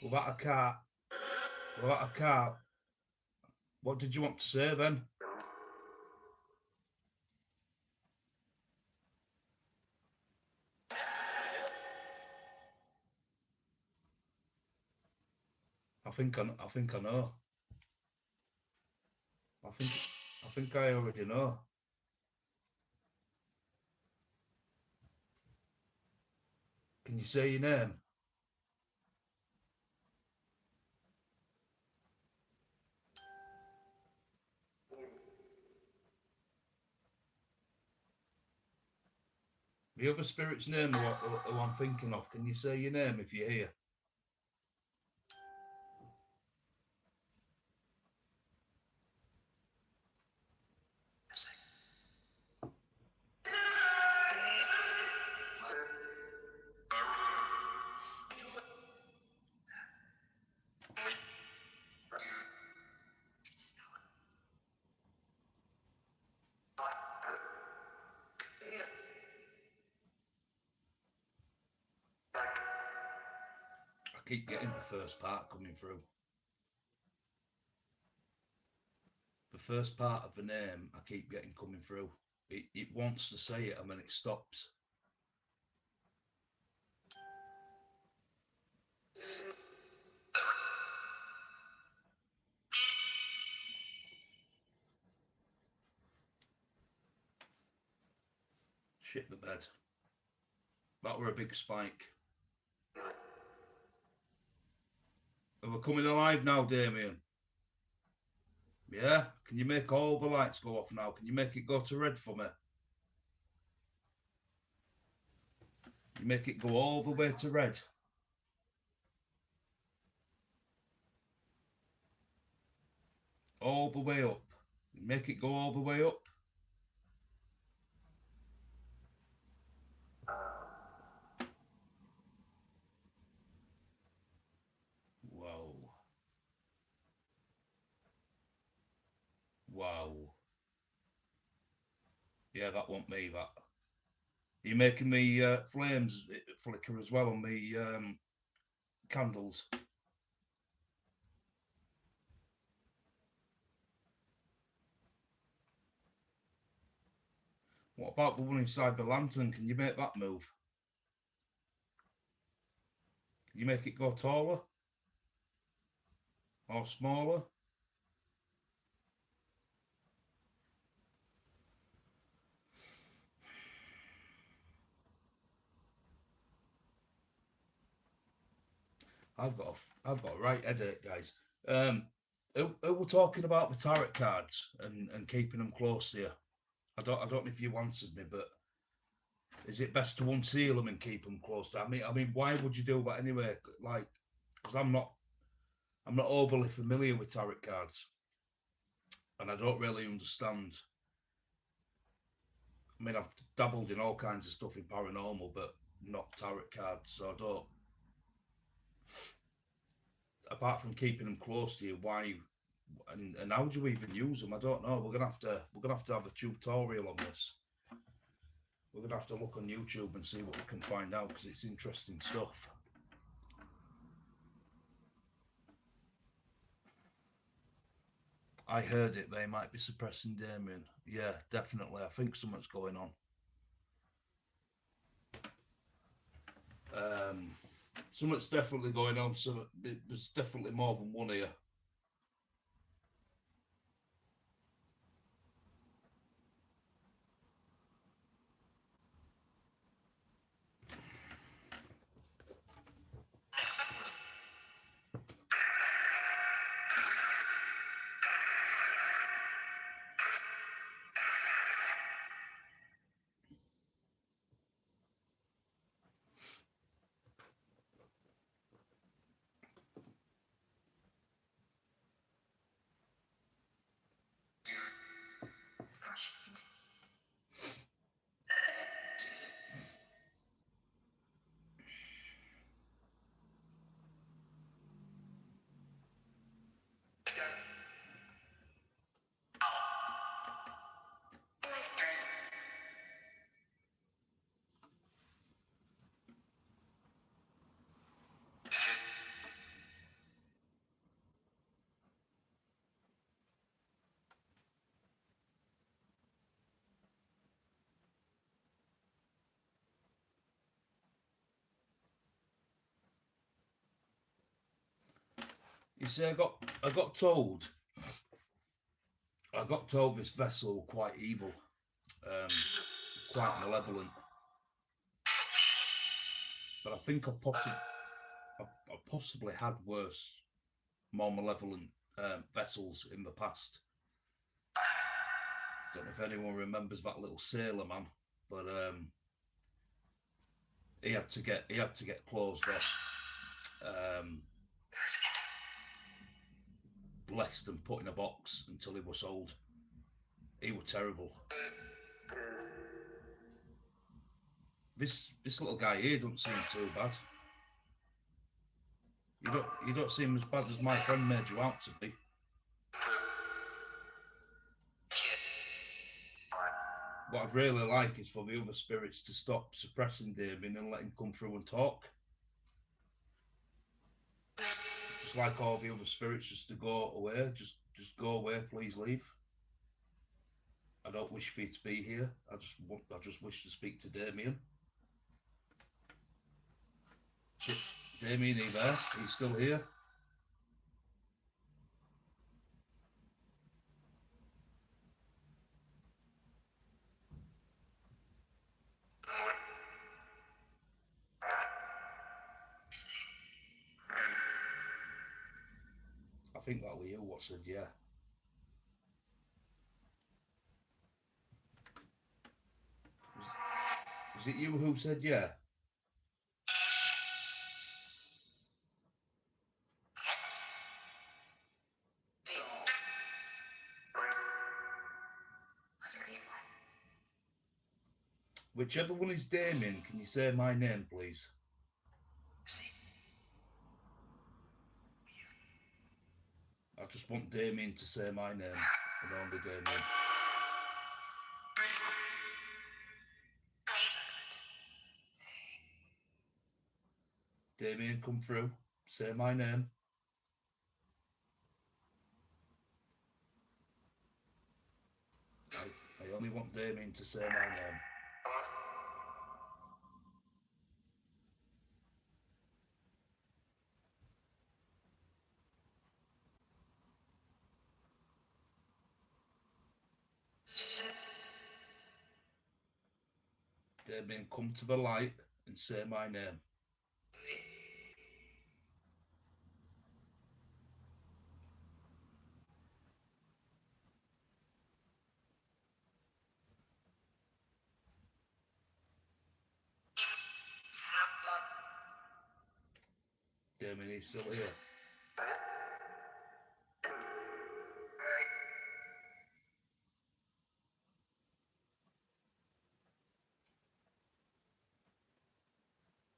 Was that a cat? Was that a cat? What did you want to say then? I think I know. I think I already know. Can you say your name? The other spirit's name who I'm thinking of. Can you say your name if you're here? I keep getting the first part coming through. The first part of the name I keep getting coming through. It wants to say it and then it stops. Shit the bed. That were a big spike. We're coming alive now, Damien. Yeah? Can you make all the lights go off now? Can you make it go to red for me? You make it go all the way to red. All the way up. Make it go all the way up. Wow. Wow. Yeah, that won't me, that. Are you making the flames flicker as well on the candles? What about the one inside the lantern? Can you make that move? Can you make it go taller? Or smaller? I've got a right headache, guys. Who were talking about the tarot cards and keeping them close to you? I don't know if you answered me, but is it best to unseal them and keep them close to? I mean, why would you do that anyway? Like, because I'm not overly familiar with tarot cards, and I don't really understand. I mean, I've dabbled in all kinds of stuff in paranormal, but not tarot cards, so I don't. Apart from keeping them close to you, why and how do you even use them? I don't know. We're gonna have to have a tutorial on this. We're gonna have to look on YouTube and see what we can find out because it's interesting stuff. I heard it. They might be suppressing Damien. Yeah, definitely. I think something's going on. Something's definitely going on. So there's definitely more than one here. You see, I got told this vessel quite evil, quite malevolent. But I think I possibly had worse, more malevolent vessels in the past. Don't know if anyone remembers that little sailor man, but he had to get closed off, blessed and put in a box until he was sold. He was terrible. This little guy here doesn't seem too bad. You don't seem as bad as my friend made you out to be. What I'd really like is for the other spirits to stop suppressing Damien and let him come through and talk. Just like all the other spirits, just to go away. Just go away, please leave. I don't wish for you to be here. I just wish to speak to Damien. Damien, are you there? Are you still here? think that was you what said yeah. Was it you who said yeah? Whichever one is Damien, can you say my name, please? I just want Damien to say my name, and only Damien. Damien, come through. Say my name. I only want Damien to say my name. Damien, come to the light and say my name. Damien, he's still here.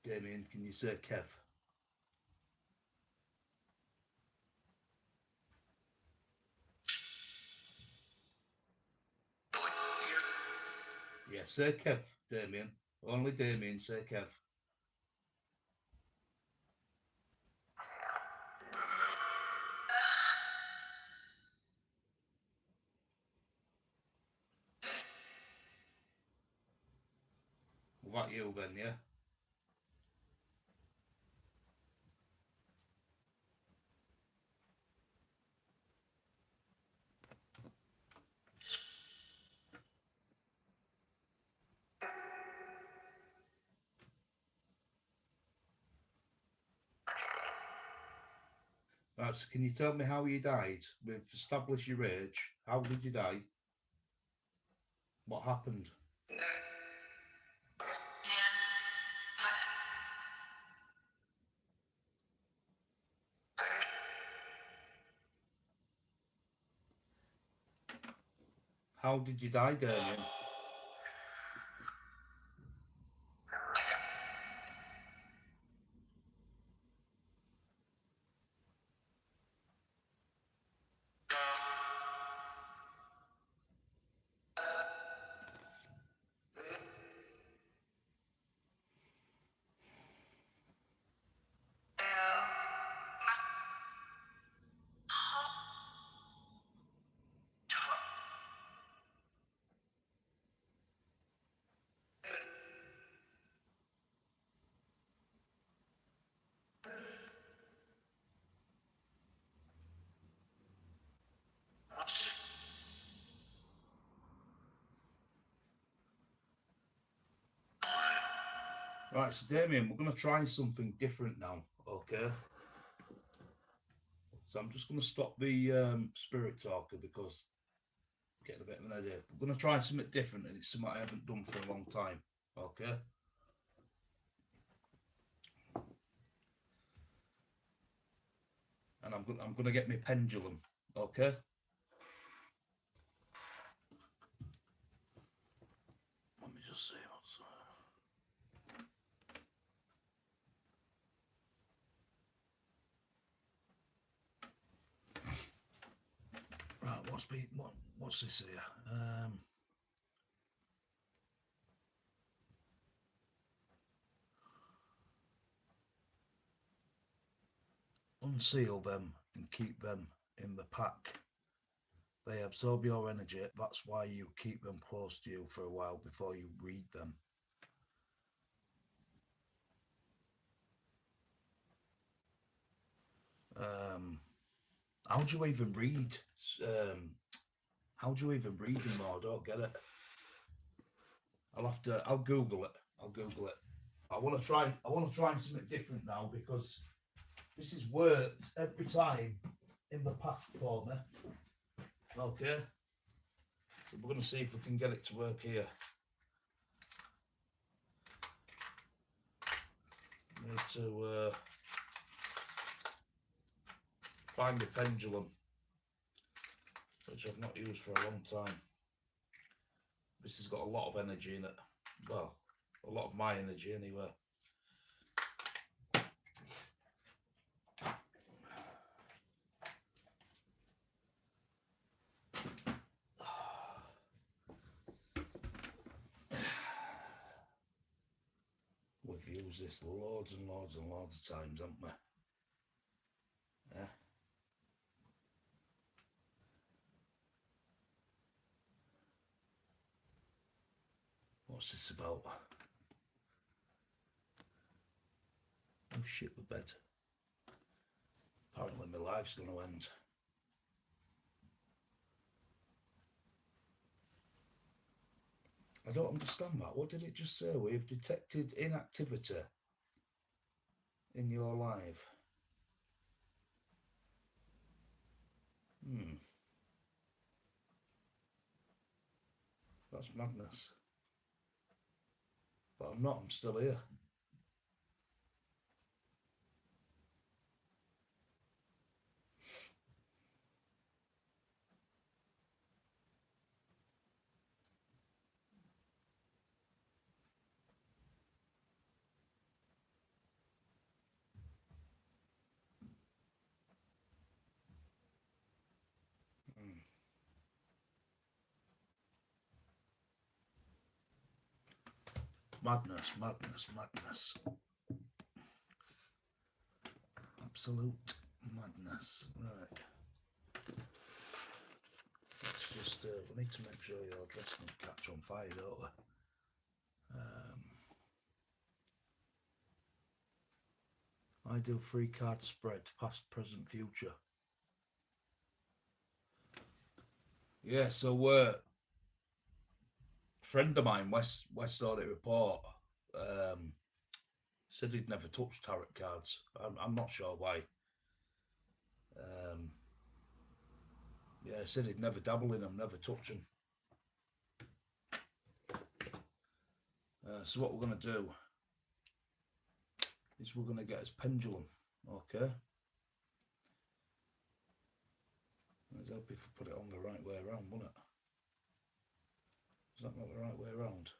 Damien, can you say Kev? Yeah, say Kev, Damien. Only Damien, say Kev. Was that you then, yeah? Right, so can you tell me how you died? We've established your age. How did you die? What happened? How did you die, Damien? Right, so Damien, we're going to try something different now, okay? So I'm just going to stop the spirit talker because I'm getting a bit of an idea. We're going to try something different, and it's something I haven't done for a long time, okay? And I'm going to get my pendulum, okay? Let me just see what's... Right, what's this here? Unseal them and keep them in the pack. They absorb your energy. That's why you keep them close to you for a while before you read them. How do you even read? How do you even read them? I don't get it. I'll Google it. I want to try something different now because this has worked every time in the past for me. Okay. So we're going to see if we can get it to work here. Need to find a pendulum, which I've not used for a long time. This has got a lot of energy in it. Well, a lot of my energy anyway. We've used this loads and loads and loads of times, haven't we? Yeah. What's this about? Oh shit, the bed. Apparently my life's going to end. I don't understand that. What did it just say? We've detected inactivity in your life. That's madness. But I'm not, I'm still here. Madness, madness, madness. Absolute madness. Right. Let's just, we need to make sure your dress doesn't catch on fire, don't we? I do 3 card spread, past, present, future. Yeah, so friend of mine, West Audit Report, said he'd never touched tarot cards. I'm not sure why. Yeah, he said he'd never dabble in them, never touch them. So what we're going to do is we're going to get his pendulum, okay? It'd help if we put it on the right way around, wouldn't it? Is that not the right way around?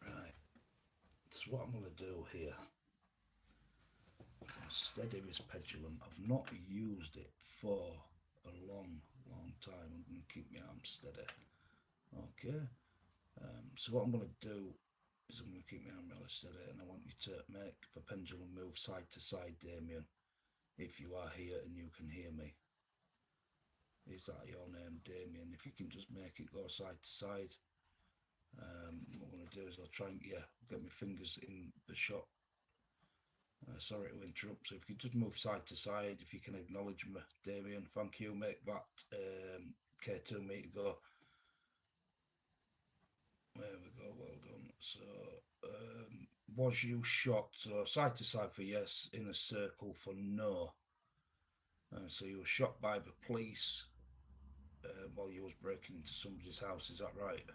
Right. So what I'm going to do here, steady this pendulum. I've not used it for a long time. I'm going to keep my arm steady. Okay. So what I'm going to do is I'm going to keep my arm really steady, and I want you to make the pendulum move side to side, Damien, if you are here and you can hear me. Is that your name, Damien? If you can just make it go side to side. What I'm going to do is I'll try and get my fingers in the shot. Sorry to interrupt. So if you just move side to side, if you can acknowledge me, Damien, thank you. Make that K2 meter go. There we go. Well done. So was you shot? So side to side for yes, in a circle for no. So you were shot by the police while you was breaking into somebody's house. Is that right?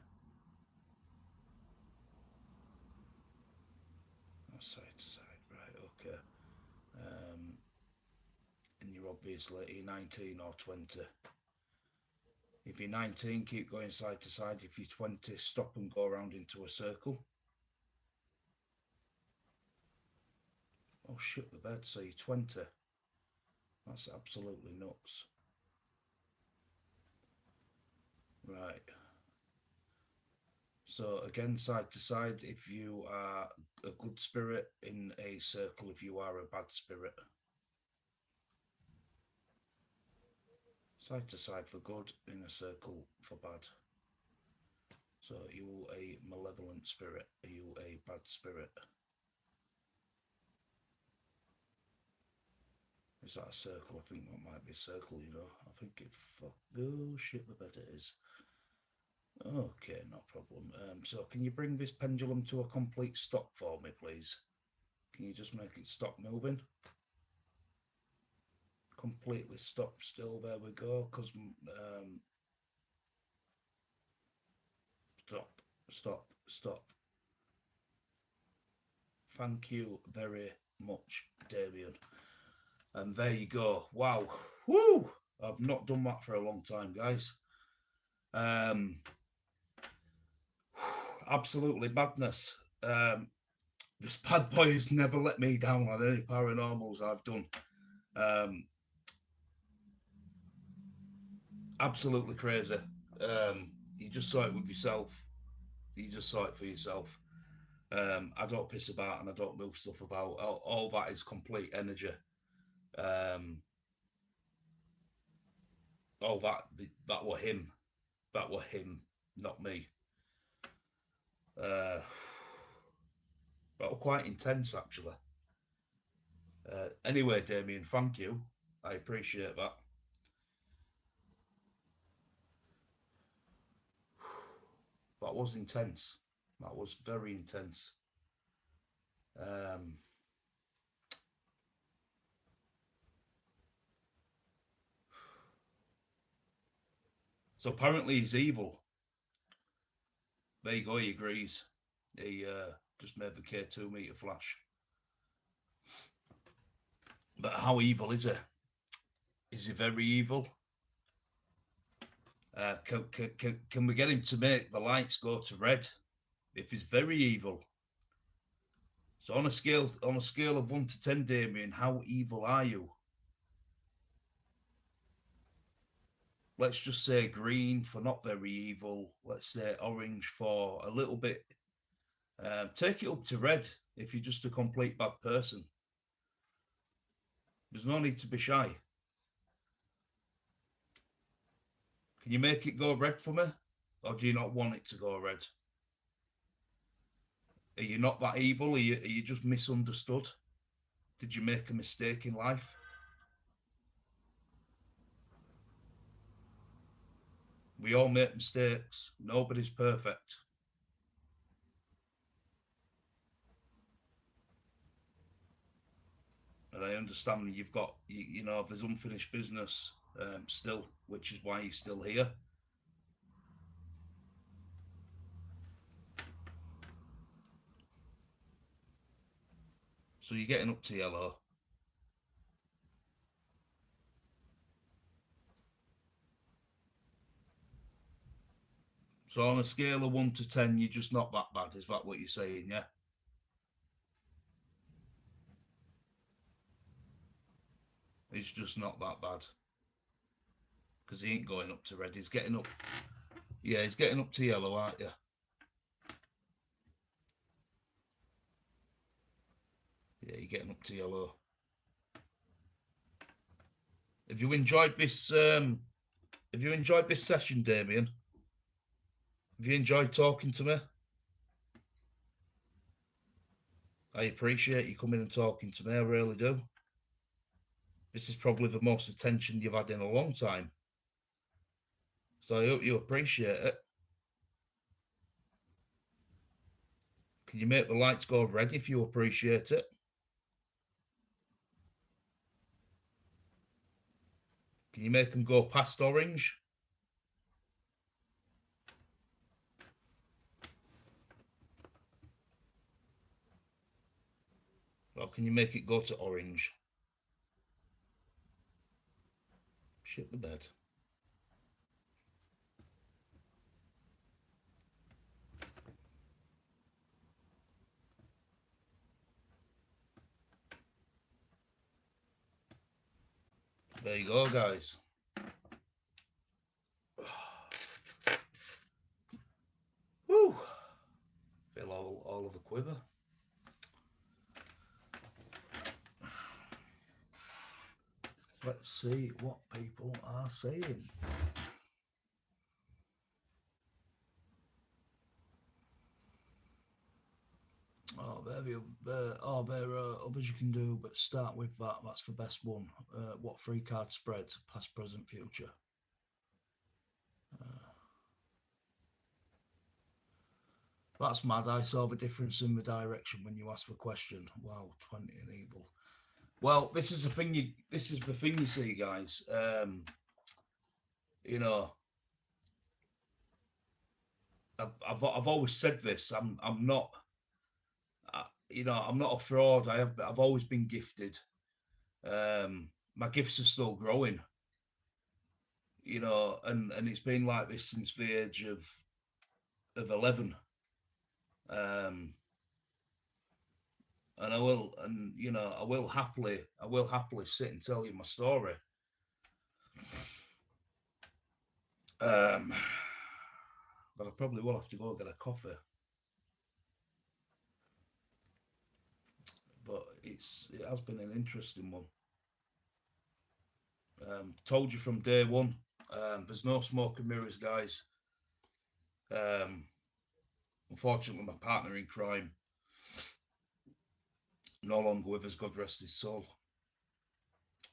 Side to side, right? Okay. And you're obviously 19 or 20. If you're 19, keep going side to side. If you're 20, stop and go around into a circle. Oh shit, the bed. So you're 20. That's absolutely nuts. Right. So again, side to side, if you are a good spirit in a circle, if you are a bad spirit. Side to side for good, in a circle for bad. So are you a malevolent spirit? Are you a bad spirit? Is that a circle? I think that might be a circle, you know. I think it oh shit, the bed it is. Okay, no problem. So can you bring this pendulum to a complete stop for me, please? Can you just make it stop moving? Completely stop still. There we go. Because stop. Thank you very much, Damien. And there you go. Wow. Woo! I've not done that for a long time, guys. Absolutely madness. This bad boy has never let me down on any paranormals I've done. Absolutely crazy. You just saw it with yourself. You just saw it for yourself. I don't piss about and I don't move stuff about. All that is complete energy. All that were him. That were him, not me. That were quite intense, actually. Anyway, Damien, thank you. I appreciate that. That was intense. That was very intense. So apparently he's evil. There you go, he agrees. He just made the K2 meter flash. But how evil is he? Is he very evil? Can we get him to make the lights go to red? If he's very evil. So on a scale of 1 to 10, Damien, how evil are you? Let's just say green for not very evil. Let's say orange for a little bit. Take it up to red if you're just a complete bad person. There's no need to be shy. Can you make it go red for me? Or do you not want it to go red? Are you not that evil? Are you just misunderstood? Did you make a mistake in life? We all make mistakes. Nobody's perfect. And I understand you've got, there's unfinished business still, which is why you're still here. So you're getting up to yellow. So on a scale of 1 to 10, you're just not that bad. Is that what you're saying, yeah? It's just not that bad. Because he ain't going up to red. He's getting up. Yeah, he's getting up to yellow, aren't you? Yeah, you're getting up to yellow. Have you enjoyed this session, Damien? Have you enjoyed talking to me? I appreciate you coming and talking to me. I really do. This is probably the most attention you've had in a long time. So I hope you appreciate it. Can you make the lights go red if you appreciate it? Can you make them go past orange? Or can you make it go to orange? Shit the bed. There you go, guys. Woo! Feel all of a quiver. Let's see what people are saying. Have you? There are others you can do, but start with that. That's the best one. What three card spread? Past, present, future. That's mad. I saw the difference in the direction when you asked the question. Wow, 20 and evil. Well, this is the thing. This is the thing you see, guys. You know, I've always said this. I'm not. I'm not a fraud. I've always been gifted. My gifts are still growing. And it's been like this since the age of 11. And I will happily sit and tell you my story. But I probably will have to go get a coffee. But it has been an interesting one. Told you from day one. There's no smoke and mirrors, guys. Unfortunately, my partner in crime no longer with us, God rest his soul.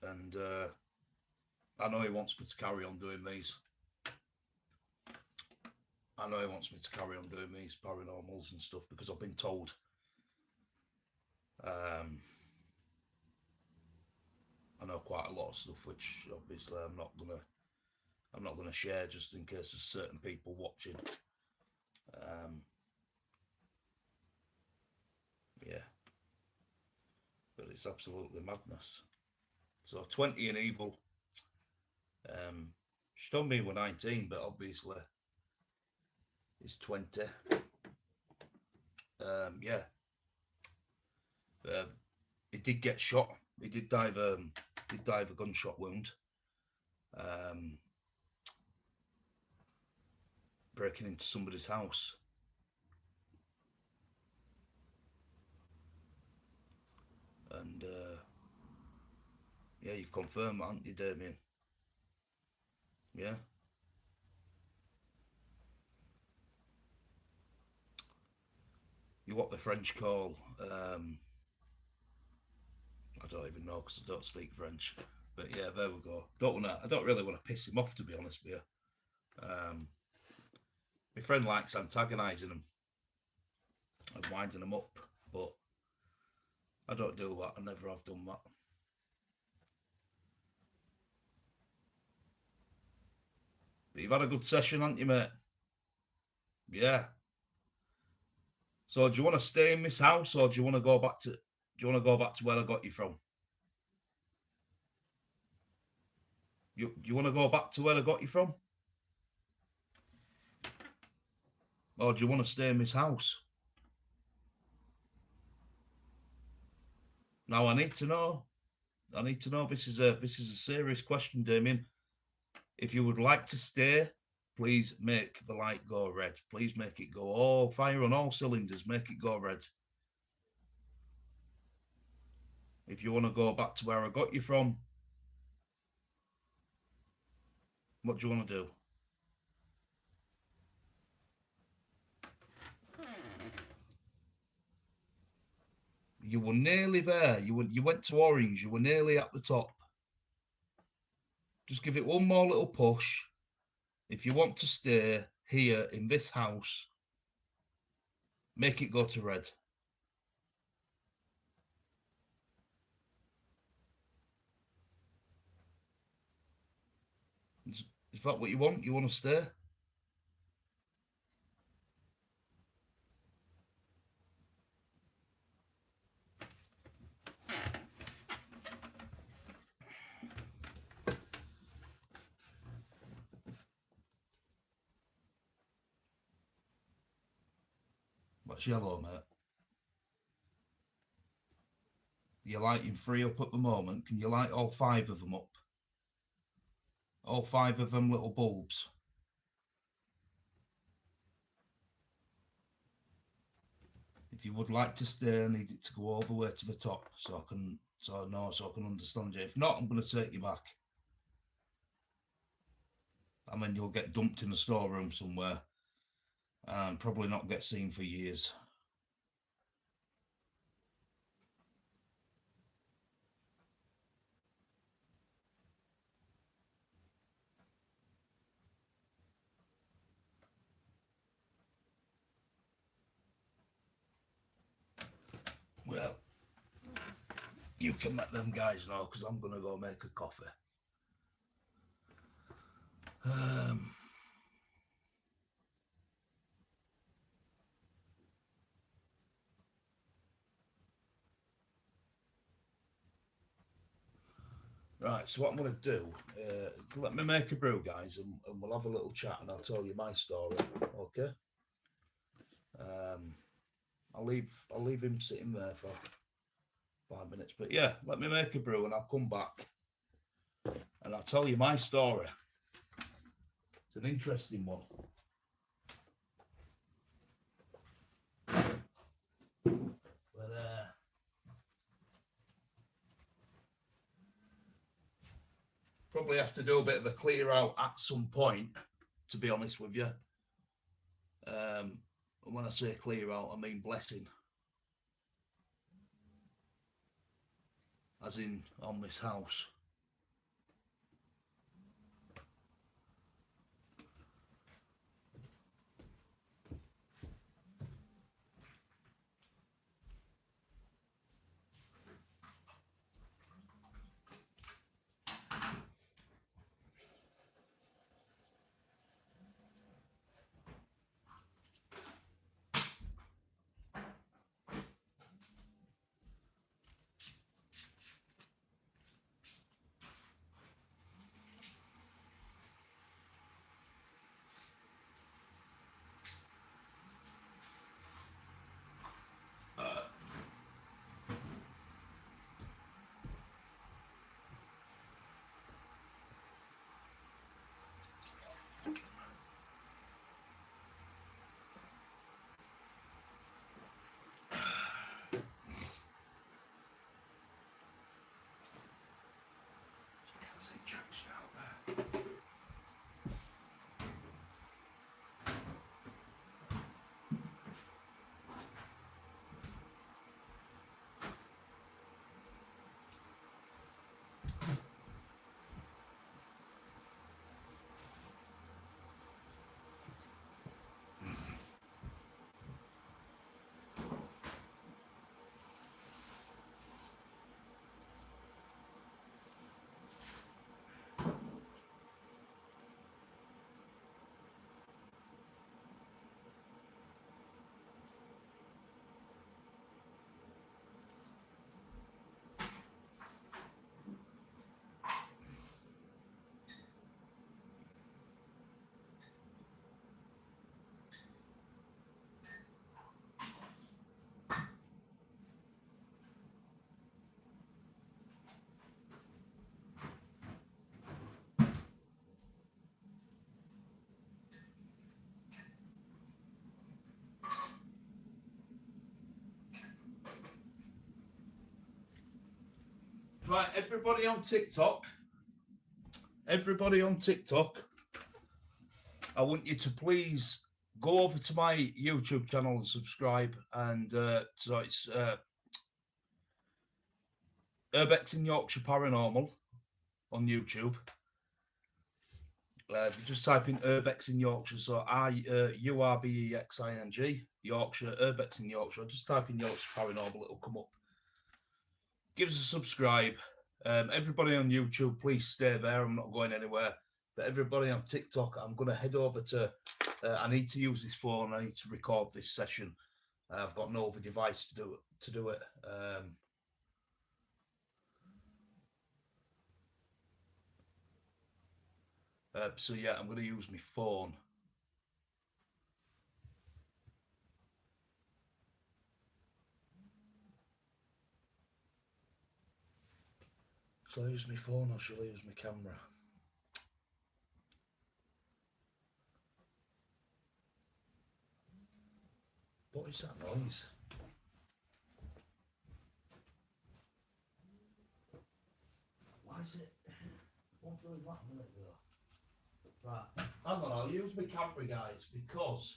And I know he wants me to carry on doing these. I know he wants me to carry on doing these paranormals and stuff because I've been told. I know quite a lot of stuff which obviously I'm not gonna share just in case there's certain people watching. Yeah, but it's absolutely madness. So 20 and evil. She told me we're 19, but obviously it's 20. Yeah. He did get shot. He did die of a gunshot wound. Breaking into somebody's house. And yeah, you've confirmed that, haven't you, Damien? Yeah. You're what the French call, I don't even know because I don't speak French. But yeah, there we go. I don't really want to piss him off, to be honest with you. My friend likes antagonising him and winding him up, but I don't do that. I never have done that. But you've had a good session, haven't you, mate? Yeah. So do you want to stay in this house, or do you want to go back to where I got you from? Do you want to go back to where I got you from? Or do you want to stay in this house? Now I need to know. This is a serious question, Damien. If you would like to stay, please make the light go red. Please make it go all fire on all cylinders. Make it go red. If you want to go back to where I got you from, what do you want to do? You were nearly there. You went to orange. You were nearly at the top. Just give it one more little push. If you want to stay here in this house, make it go to red. Is that what you want? You want to stay? What's yellow, mate? You're lighting 3 up at the moment. Can you light all 5 of them up? All 5 of them little bulbs. If you would like to stay, I need it to go all the way to the top so I can understand you. If not, I'm going to take you back. And then you'll get dumped in a storeroom somewhere and probably not get seen for years. you can let them guys know, because I'm going to go make a coffee. Right, so what I'm going to do, let me make a brew, guys, and we'll have a little chat, and I'll tell you my story, okay? I'll leave him sitting there for 5 minutes, but yeah, let me make a brew, and I'll come back, and I'll tell you my story. It's an interesting one. But probably have to do a bit of a clear out at some point, to be honest with you. When I say clear out, I mean blessing. As in on this house. Right, everybody on TikTok, I want you to please go over to my YouTube channel and subscribe. And so it's Urbexing Yorkshire Paranormal on YouTube. If you just type in Urbexing Yorkshire, so Urbexing Yorkshire, Urbexing Yorkshire, just type in Yorkshire Paranormal, it'll come up. Give us a subscribe. Everybody on YouTube, please stay there. I'm not going anywhere. But everybody on TikTok, I'm going to head over to. I need to use this phone. I need to record this session. I've got no other device to do it. So yeah, I'm going to use my phone. Shall I use my phone or shall I use my camera? What is that noise? Why is it? One doing that a minute ago. Right, hang on, I'll use my camera, guys, because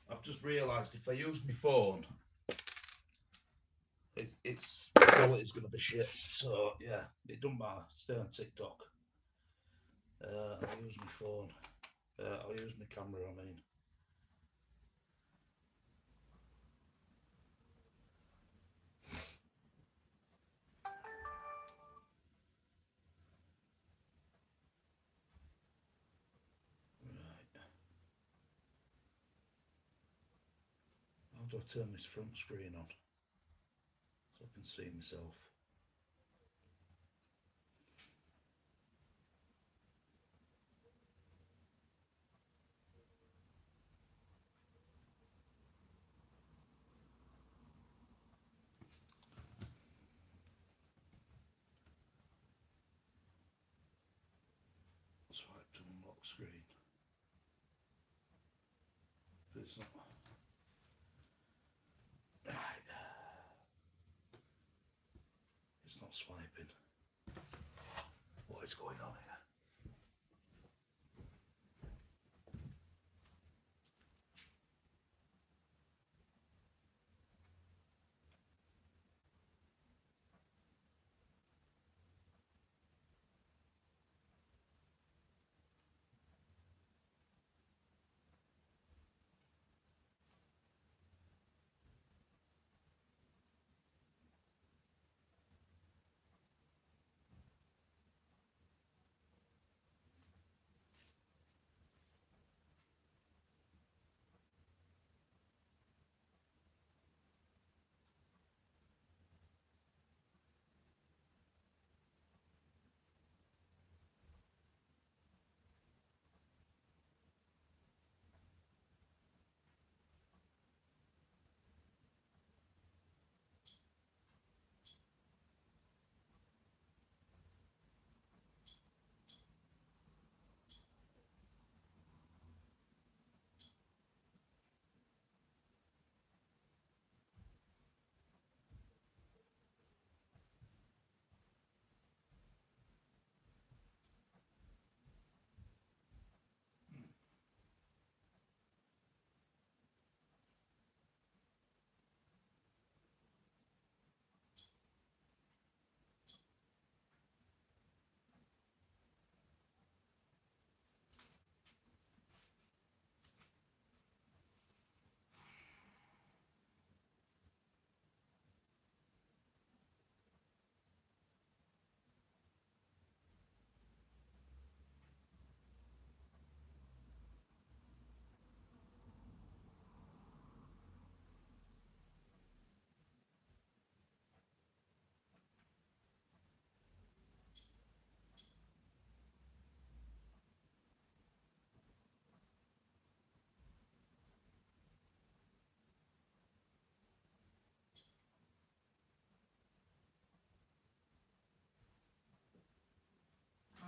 I've just realised if I use my phone, its quality's going to be shit. So yeah, it doesn't matter. Stay on TikTok. I'll use my phone. I'll use my camera. I mean, How do I turn this front screen on so I can see myself? Swipe to unlock screen. But it's not. Right. It's not swiping. What is going on here?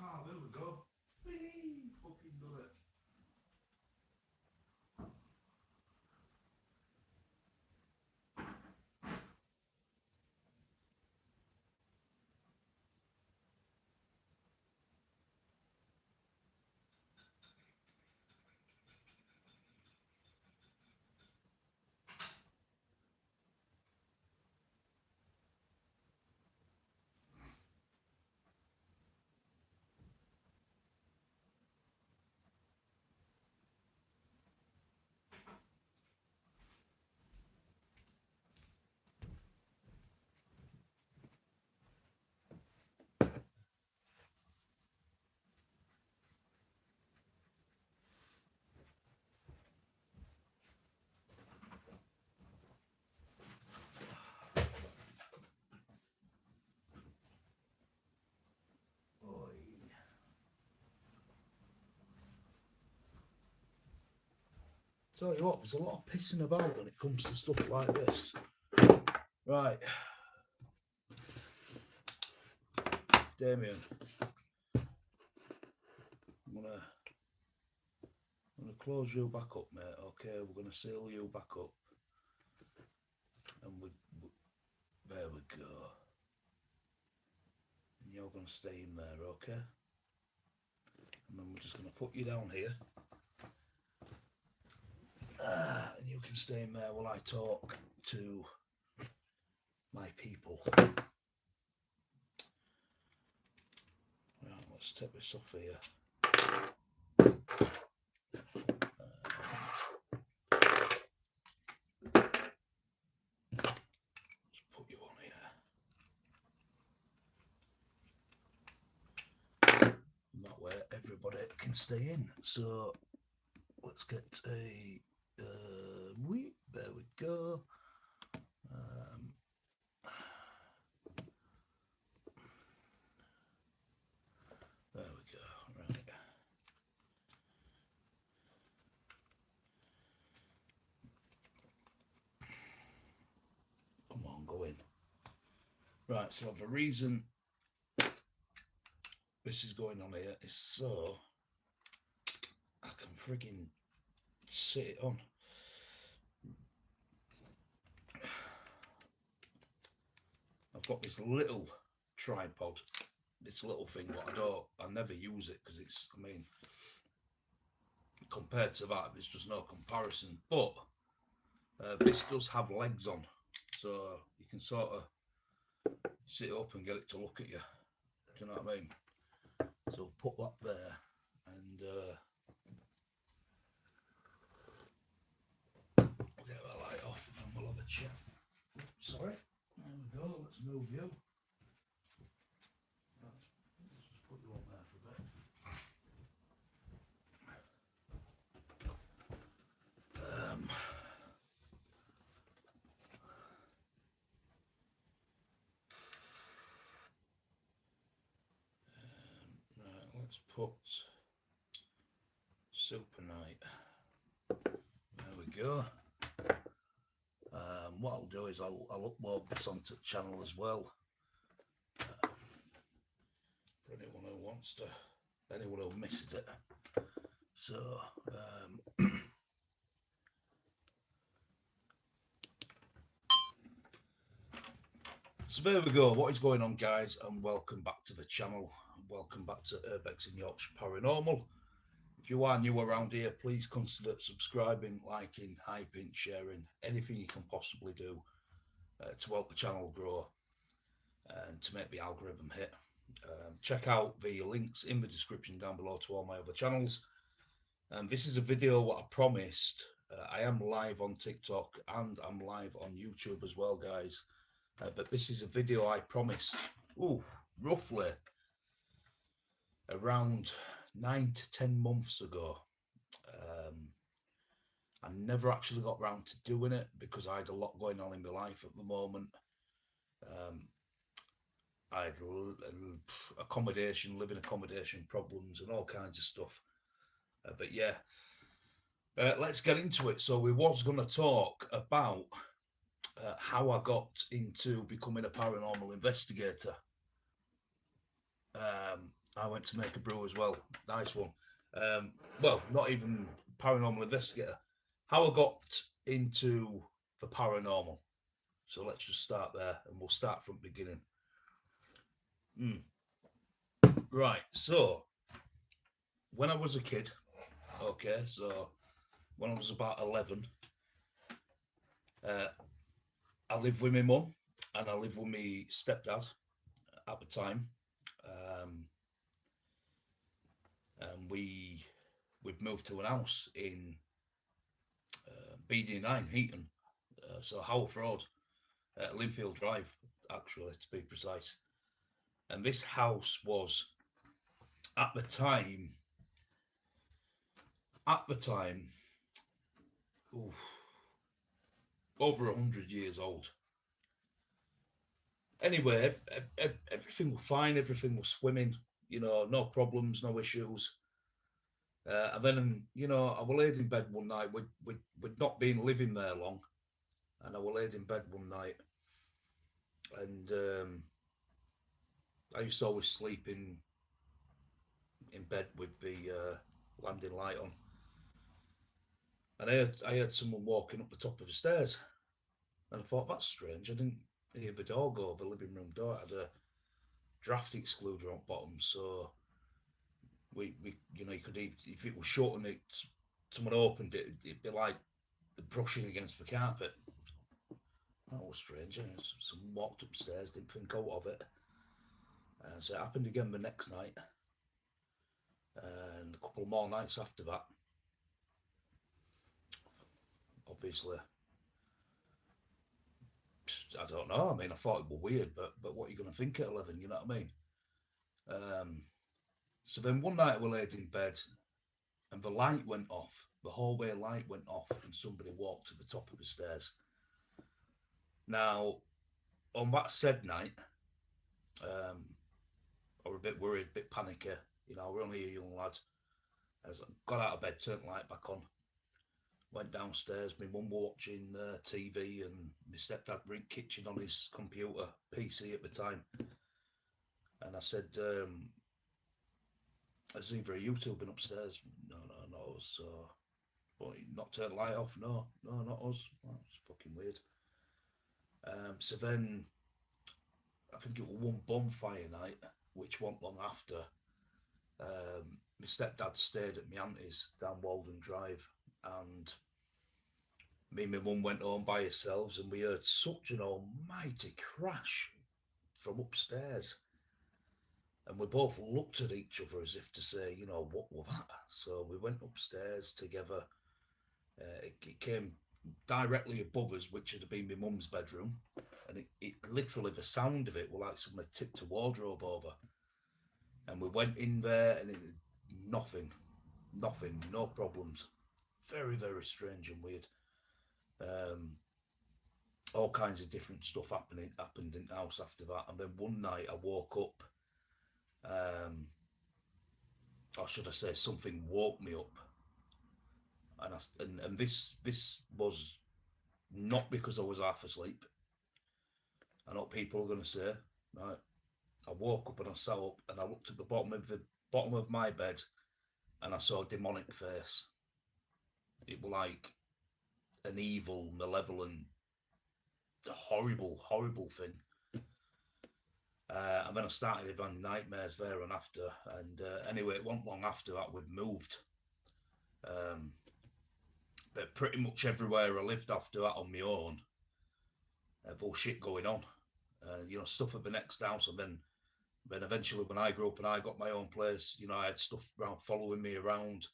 Ah, there we go. Whee! Fucking do it. Tell you what, there's a lot of pissing about when it comes to stuff like this. Right. Damien. I'm gonna close you back up, mate, okay? We're gonna seal you back up. And there we go. And you're gonna stay in there, okay? And then we're just gonna put you down here. And you can stay in there while I talk to my people. Right, let's take this off here. Let's put you on here. And that way everybody can stay in. So let's get a there we go. There we go. Right. Come on, go in. Right, so the reason this is going on here is so I can frigging sit it on. I've got this little tripod, this little thing, but I never use it because it's, I mean, compared to that, there's just no comparison. But this does have legs on, so you can sort of sit up and get it to look at you. Do you know what I mean? So put that there, and we'll get that light off, and then we'll have a chat. Sorry, there we go. Let's move you. Let's just put you on there for a bit. Right, let's put Super Night. There we go. What I'll do is I'll upload this onto the channel as well. For anyone who wants to, anyone who misses it. So, so there we go. What is going on, guys? And welcome back to the channel. Welcome back to Urbexing Yorkshire Paranormal. If you are new around here, please consider subscribing, liking, hyping, sharing, anything you can possibly do to help the channel grow and to make the algorithm hit. Check out the links in the description down below to all my other channels. This is a video what I promised. I am live on TikTok and I'm live on YouTube as well, guys. But this is a video I promised, roughly around 9 to 10 months ago. I never actually got round to doing it because I had a lot going on in my life at the moment. I had living accommodation problems and all kinds of stuff. But yeah, let's get into it. So we was going to talk about how I got into becoming a paranormal investigator. I went to make a brew as well. Nice one. Well, not even paranormal investigator. How I got into the paranormal. So let's just start there and we'll start from the beginning. Right, so when I was a kid, okay, so when I was about 11, I lived with my mum and I lived with my stepdad at the time. And we'd moved to an house in BD9, Heaton, so Haworth Road, Linfield Drive, actually, to be precise. And this house was, at the time, over 100 years old. Anyway, everything was fine, everything was swimming, you know, no problems, no issues. And then, you know, I was laid in bed one night. We'd not been living there long, and I was laid in bed one night, and I used to always sleep in bed with the landing light on, and I heard someone walking up the top of the stairs, and I thought, that's strange. I didn't hear the door go, the living room door. It had a draft excluder on bottom, so we you know, you could, if it was shut and someone opened it, it'd be like brushing against the carpet. That was strange. Someone walked upstairs, didn't think out of it. So it happened again the next night, and a couple more nights after that. Obviously, I don't know. I mean, I thought it was weird, but what are you going to think at 11? You know what I mean? So then one night we laid in bed, and the light went off. The hallway light went off, and somebody walked to the top of the stairs. Now, on that said night, um, I was a bit worried, a bit panicky. You know, we're only a young lad. As I got out of bed, turned the light back on, went downstairs. My mum were watching TV, and my stepdad were in the kitchen on his computer, PC at the time. And I said, "Has either of you two been upstairs?" No, no, not us. So, but not turned the light off. No, no, not us. Well, it's fucking weird. So then, I think it was one bonfire night, which wasn't long after. My stepdad stayed at my auntie's down Walden Drive, and me and my mum went home by ourselves, and we heard such an almighty crash from upstairs. And we both looked at each other as if to say, you know, what was that? So we went upstairs together. It came directly above us, which had been my mum's bedroom. And it literally, the sound of it was like someone had tipped a wardrobe over. And we went in there, and nothing, no problems. Very, very strange and weird. All kinds of different stuff happened in the house after that. And then one night I woke up, or should I say, something woke me up. And this was not because I was half asleep. I know what people are going to say. Right? I woke up and I sat up and I looked at the bottom of my bed, and I saw a demonic face. It was like an evil, malevolent, horrible, horrible thing. And then I started having nightmares there and after. And anyway, it wasn't long after that we'd moved. But pretty much everywhere I lived after that on my own, bullshit going on. You know, stuff at the next house. And then eventually when I grew up and I got my own place, you know, I had stuff around following me around.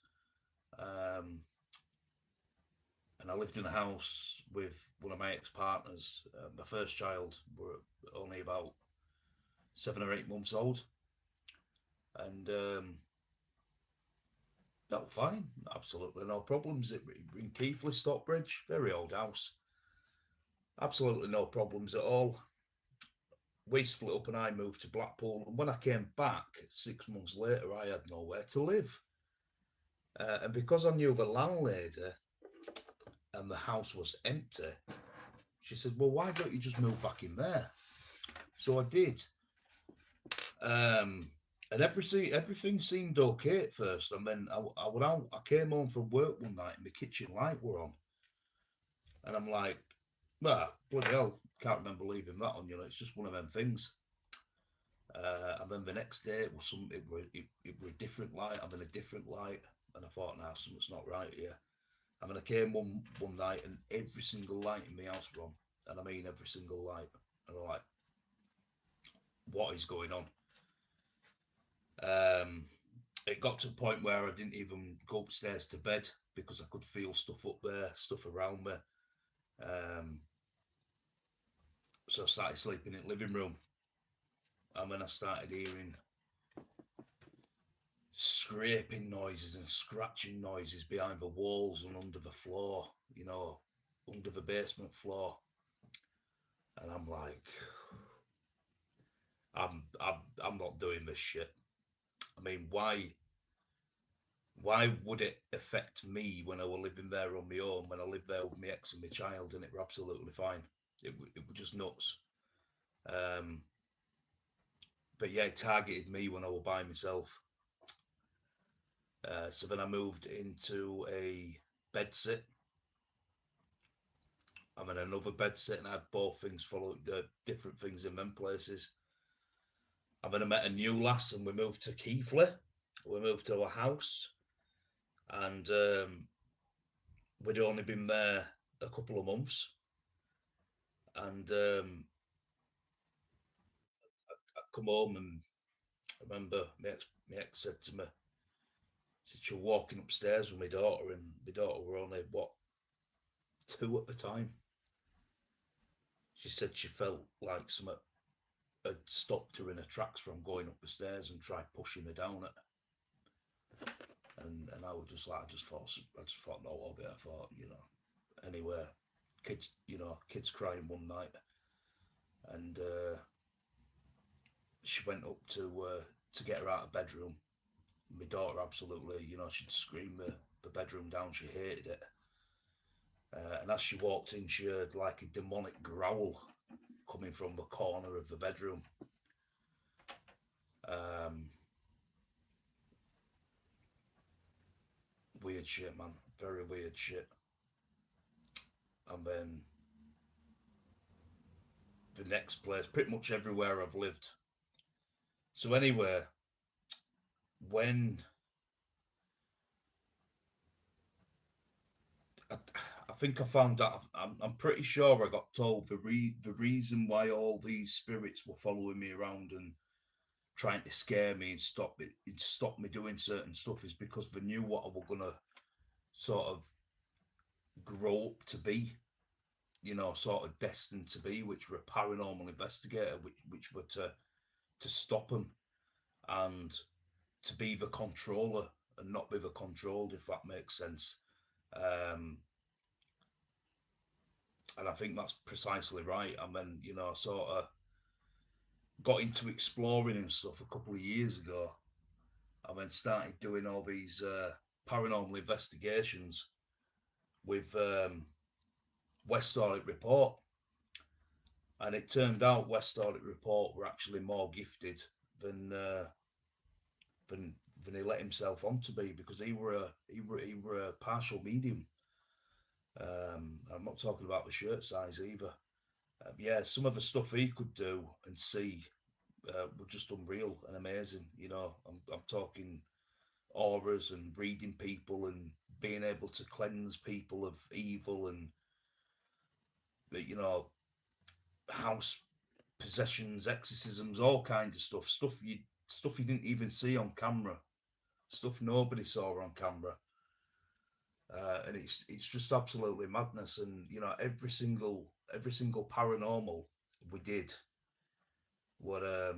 And I lived in a house with one of my ex-partners. My first child were only about 7 or 8 months old. And that was fine. Absolutely no problems. In Keighley, Stockbridge, very old house. Absolutely no problems at all. We split up and I moved to Blackpool. And when I came back 6 months later, I had nowhere to live. And because I knew the landlady and the house was empty, she said, well, why don't you just move back in there? So I did. And everything seemed okay at first. And then I came home from work one night and the kitchen light were on. And I'm like, well, bloody hell, can't remember leaving that on, you know, it's just one of them things. And then the next day it was a different light. I'm in a different light. And I thought, nah, something's not right here. And then I came one night and every single light in the house were on. And I mean every single light. And I'm like, what is going on? It got to a point where I didn't even go upstairs to bed because I could feel stuff up there, stuff around me. So I started sleeping in the living room. And then I started hearing scraping noises and scratching noises behind the walls and under the floor, you know, under the basement floor. And I'm like, I'm not doing this shit. I mean, why would it affect me when I was living there on my own, when I lived there with my ex and my child, and it was absolutely fine? It was just nuts. But yeah, it targeted me when I was by myself. So then I moved into a bed sit. I'm in another bed sit, and I had both things following different things in them places. And then I met a new lass, and we moved to Keighley. We moved to a house, and we'd only been there a couple of months. And I come home, and I remember my ex said to me, she was walking upstairs with my daughter, and my daughter were only, 2 at the time. She said she felt like something had stopped her in her tracks from going up the stairs and tried pushing her down it. And I was just like, I just thought no of it. I thought, you know, anyway. kids crying one night, and she went up to get her out of bedroom. My daughter absolutely, she'd scream the bedroom down. She hated it. And as she walked in, she heard like a demonic growl coming from the corner of the bedroom. Um, Weird shit, man. Very weird shit. And then the next place, pretty much everywhere I've lived. So anyway, when I, I think I found out, I'm pretty sure I got told the reason why all these spirits were following me around and trying to scare me and stop me doing certain stuff is because they knew what I was gonna sort of grow up to be, sort of destined to be, which were a paranormal investigator, which were to stop them and to be the controller and not be the controlled, if that makes sense. Um, and I think that's precisely right. And then, sort of got into exploring and stuff a couple of years ago, and then started doing all these paranormal investigations with West Audit Report. And it turned out West Audit Report were actually more gifted than than than he let himself on to be, because he were a partial medium. I'm not talking about the shirt size either. Yeah, some of the stuff he could do and see were just unreal and amazing. I'm talking auras and reading people and being able to cleanse people of evil and house possessions, exorcisms, all kinds of stuff. Stuff you didn't even see on camera. Stuff nobody saw on camera. And it's just absolutely madness. And every single paranormal we did were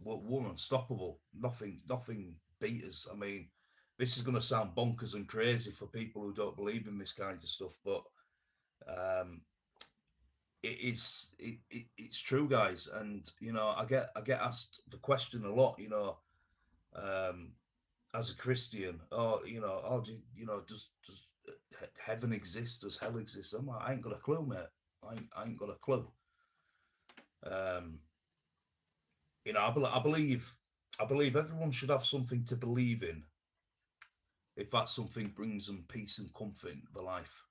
were unstoppable. Nothing beat us. I mean, this is going to sound bonkers and crazy for people who don't believe in this kind of stuff, but um, it's true, guys. And I get asked the question a lot. Um, as a Christian, does heaven exist? Does hell exist? I'm like, I ain't got a clue, mate. I ain't got a clue. Um, I believe everyone should have something to believe in if that something brings them peace and comfort in their life.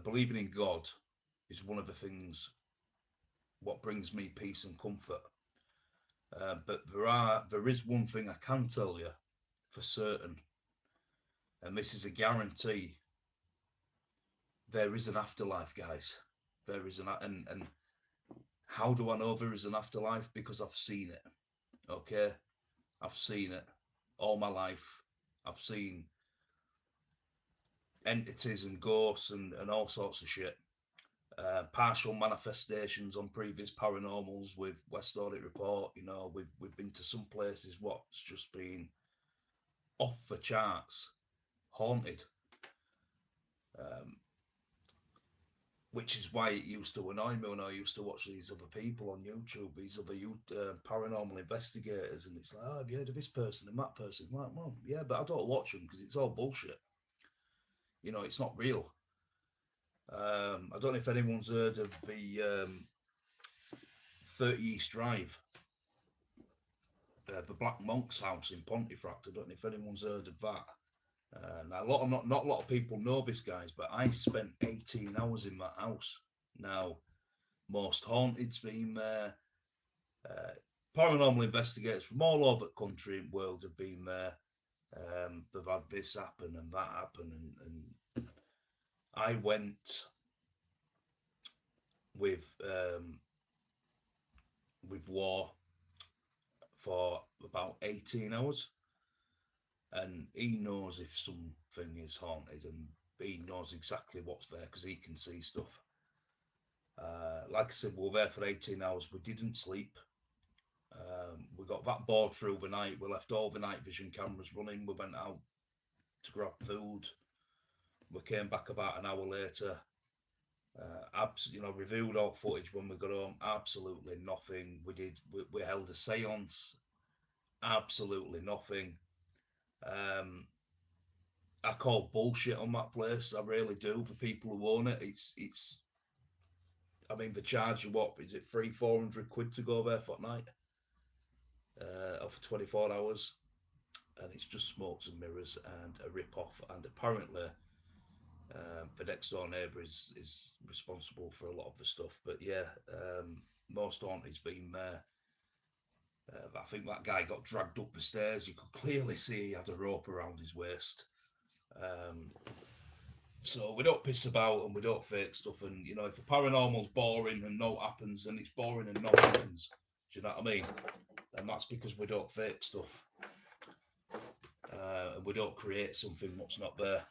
Believing in God is one of the things what brings me peace and comfort. But there is one thing I can tell you for certain, and this is a guarantee. There is an afterlife, guys. There is and how do I know there is an afterlife? Because I've seen it. Okay, I've seen it all my life. I've seen entities and ghosts and all sorts of shit. Partial manifestations on previous paranormals with West Audit Report. We've been to some places what's just been off the charts, haunted. Um, which is why it used to annoy me when I used to watch these other people on YouTube, these other paranormal investigators, and it's like, oh, have you heard of this person and that person? I'm like, well, yeah, but I don't watch them because it's all bullshit. It's not real. I don't know if anyone's heard of the 30 East Drive, the Black Monk's house in Pontefract. I don't know if anyone's heard of that. Now, not a lot of people know this, guys, but I spent 18 hours in that house. Now, most haunted's been there. Paranormal investigators from all over the country and world have been there. They've had this happen and that happen, and I went with War for about 18 hours, and he knows if something is haunted, and he knows exactly what's there because he can see stuff. Like I said, we were there for 18 hours. We didn't sleep. We got that bored through the night. We left all the night vision cameras running. We went out to grab food. We came back about an hour later. Reviewed all footage when we got home. Absolutely nothing. We held a séance. Absolutely nothing. I call bullshit on that place. I really do. For people who own it, it's. I mean, they charge you what? Is it £300-400 to go there for night? Or for 24 hours, and it's just smokes and mirrors and a rip off. And apparently, the next door neighbour is responsible for a lot of the stuff. But yeah, most haunted's been there. I think that guy got dragged up the stairs. You could clearly see he had a rope around his waist. So we don't piss about and we don't fake stuff. And you know, if the paranormal's boring and no happens, then it's boring and no happens. Do you know what I mean? And that's because we don't fake stuff. And we don't create something what's not there.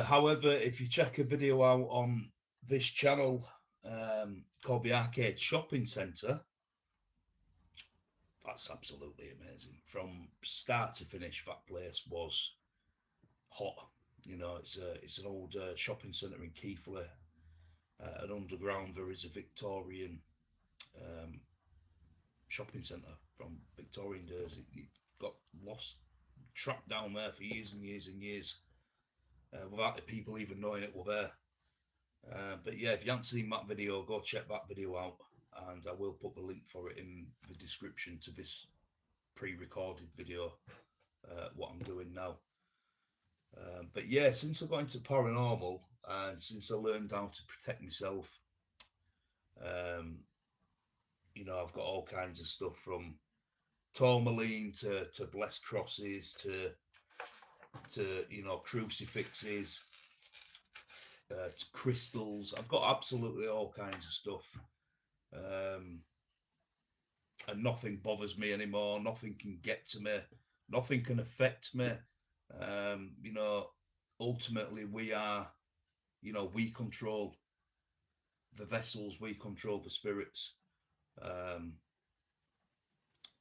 However, if you check a video out on this channel called the Arcade Shopping Centre, that's absolutely amazing. From start to finish, that place was hot. You know, it's an old shopping centre in Keighley, an underground. There is a Victorian shopping centre from Victorian days. It got lost, trapped down there for years and years and years, without the people even knowing it were there. But yeah, if you haven't seen that video, go check that video out, and I will put the link for it in the description to this pre-recorded video, what I'm doing now. But yeah, since I got into paranormal and since I learned how to protect myself, you know, I've got all kinds of stuff from tourmaline to blessed crosses to you know, crucifixes, to crystals. I've got absolutely all kinds of stuff. And nothing bothers me anymore. Nothing can get to me. Nothing can affect me. You know, ultimately we are, you know, we control the vessels, we control the spirits.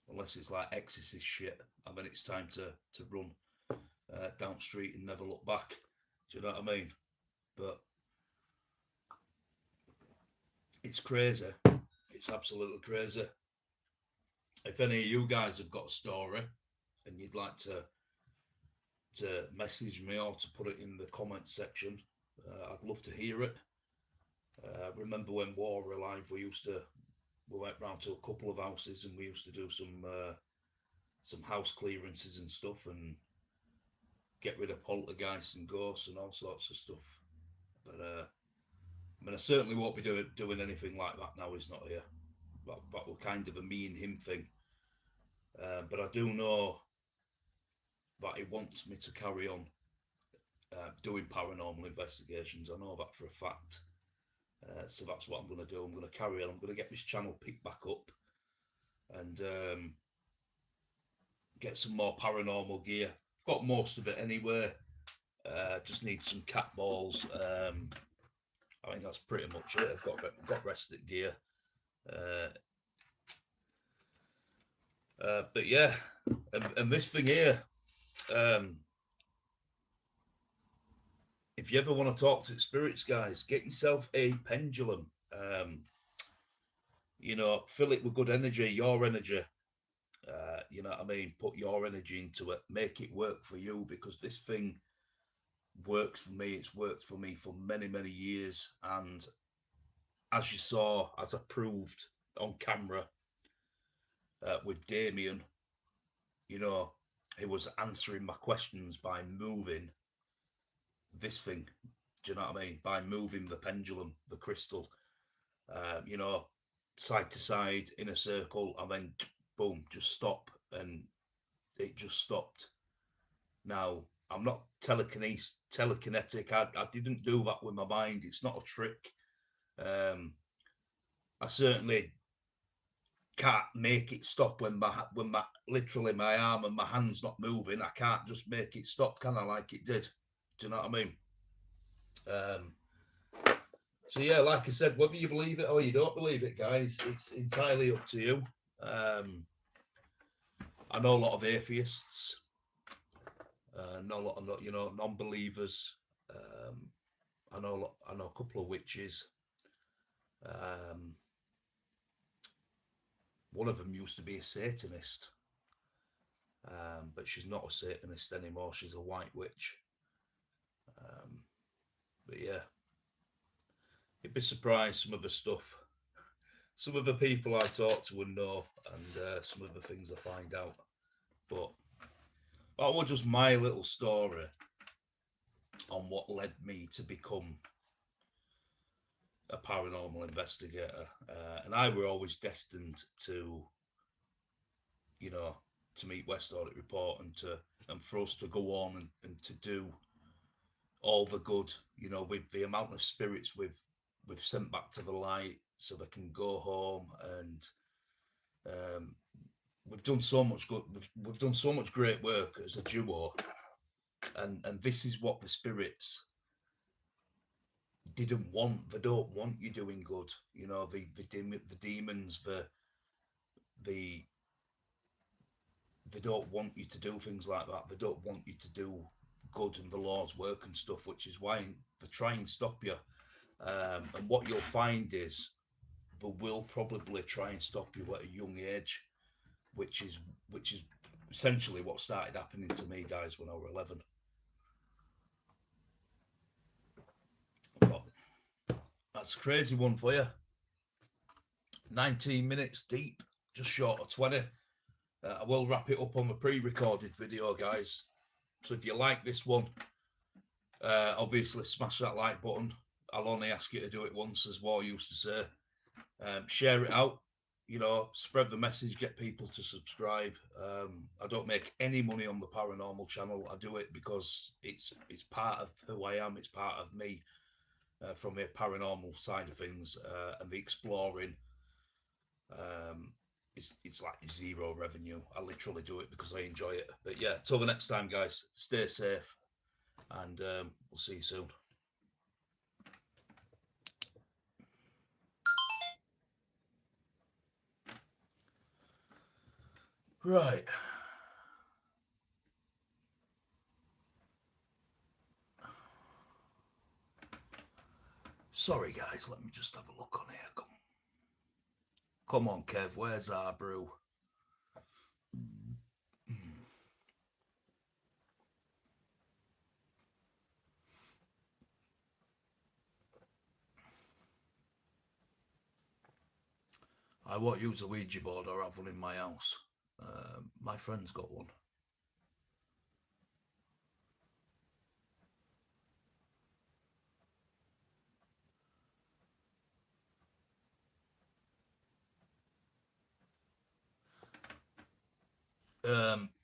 Unless it's like exorcist shit, I mean, it's time to run down street and never look back. Do you know what I mean? But it's crazy. It's absolutely crazy. If any of you guys have got a story and you'd like to message me or to put it in the comment section, I'd love to hear it. Remember when War were alive, we went round to a couple of houses and we used to do some house clearances and stuff and get rid of poltergeists and ghosts and all sorts of stuff. But I mean, I certainly won't be doing anything like that now. He's not here. That was kind of a me and him thing. But I do know that he wants me to carry on doing paranormal investigations. I know that for a fact. So that's what I'm going to do. I'm going to carry on. I'm going to get this channel picked back up and get some more paranormal gear. I've got most of it anyway. Just need some cat balls. I think that's pretty much it. I've got rest of gear. But yeah, and this thing here, if you ever want to talk to spirits, guys, get yourself a pendulum. You know, fill it with good energy, your energy. You know what I mean? Put your energy into it. Make it work for you, because this thing works for me. It's worked for me for many, many years. And as you saw, as I proved on camera with Damien, you know, he was answering my questions by moving this thing. Do you know what I mean? By moving the pendulum, the crystal, you know, side to side in a circle, and then boom, just stop. And it just stopped. Now, I'm not telekinetic. I didn't do that with my mind. It's not a trick. I certainly can't make it stop when my literally my arm and my hand's not moving. I can't just make it stop, can I, like it did? Do you know what I mean? So yeah, like I said, whether you believe it or you don't believe it, guys, it's entirely up to you. I know a lot of atheists. No lot of, non-believers. I know a couple of witches. Um, one of them used to be a Satanist, but she's not a Satanist anymore. She's a white witch. Um, but yeah, you'd be surprised some of the stuff, some of the people I talk to and know, and some of the things I find out. But that was just my little story on what led me to become a paranormal investigator. And I were always destined to, to meet West Audit Report and for us to go on and to do all the good, with the amount of spirits we've sent back to the light so they can go home. And we've done so much good. We've done so much great work as a duo, and this is what the spirits didn't want. They don't want you doing good. The demons, the they don't want you to do things like that. They don't want you to do good and the Lord's work and stuff, which is why they try and stop you. And what you'll find is they will probably try and stop you at a young age, which is essentially what started happening to me, guys, when I was 11. But that's a crazy one for you. 19 minutes deep, just short of 20. I will wrap it up on the pre-recorded video, guys. So if you like this one, obviously smash that like button. I'll only ask you to do it once, as War used to say. Share it out, spread the message, get people to subscribe. I don't make any money on the Paranormal channel. I do it because it's part of who I am. It's part of me, from the paranormal side of things, and the exploring. It's like zero revenue. I literally do it because I enjoy it. But yeah, till the next time, guys, stay safe, and we'll see you soon. Right. Sorry, guys, let me just have a look on here. Come on, Kev, where's our brew? I won't use a Ouija board or have one in my house. My friend's got one.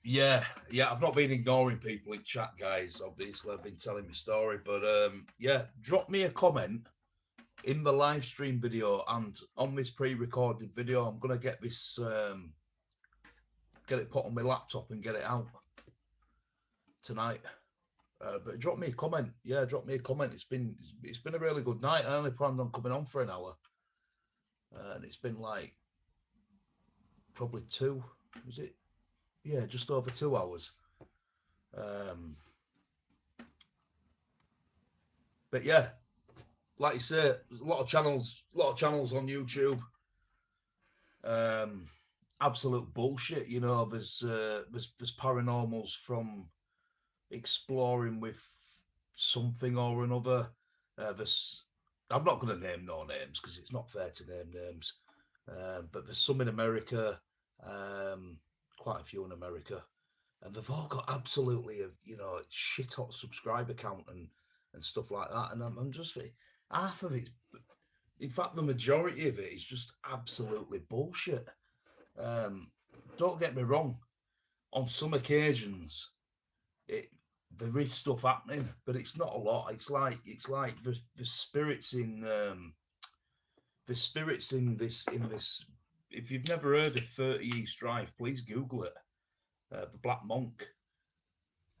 Yeah, I've not been ignoring people in chat, guys. Obviously, I've been telling my story, but yeah, drop me a comment in the live stream video and on this pre-recorded video. I'm gonna get this, get it put on my laptop and get it out tonight. But drop me a comment. Yeah, drop me a comment. It's been a really good night. I only planned on coming on for an hour, and it's been like probably 2. Was it? Yeah, just over 2 hours. But yeah, like you say, a lot of channels on YouTube. Absolute bullshit. There's paranormals from exploring with something or another. I'm not going to name no names because it's not fair to name names. But there's some in America, quite a few in America, and they've all got absolutely a shit hot subscriber count and stuff like that. And I'm just half of it. In fact, the majority of it is just absolutely bullshit. Don't get me wrong. On some occasions, there is stuff happening, but it's not a lot. It's like the spirits in this. If you've never heard of 30 East Drive, please Google it. The Black Monk.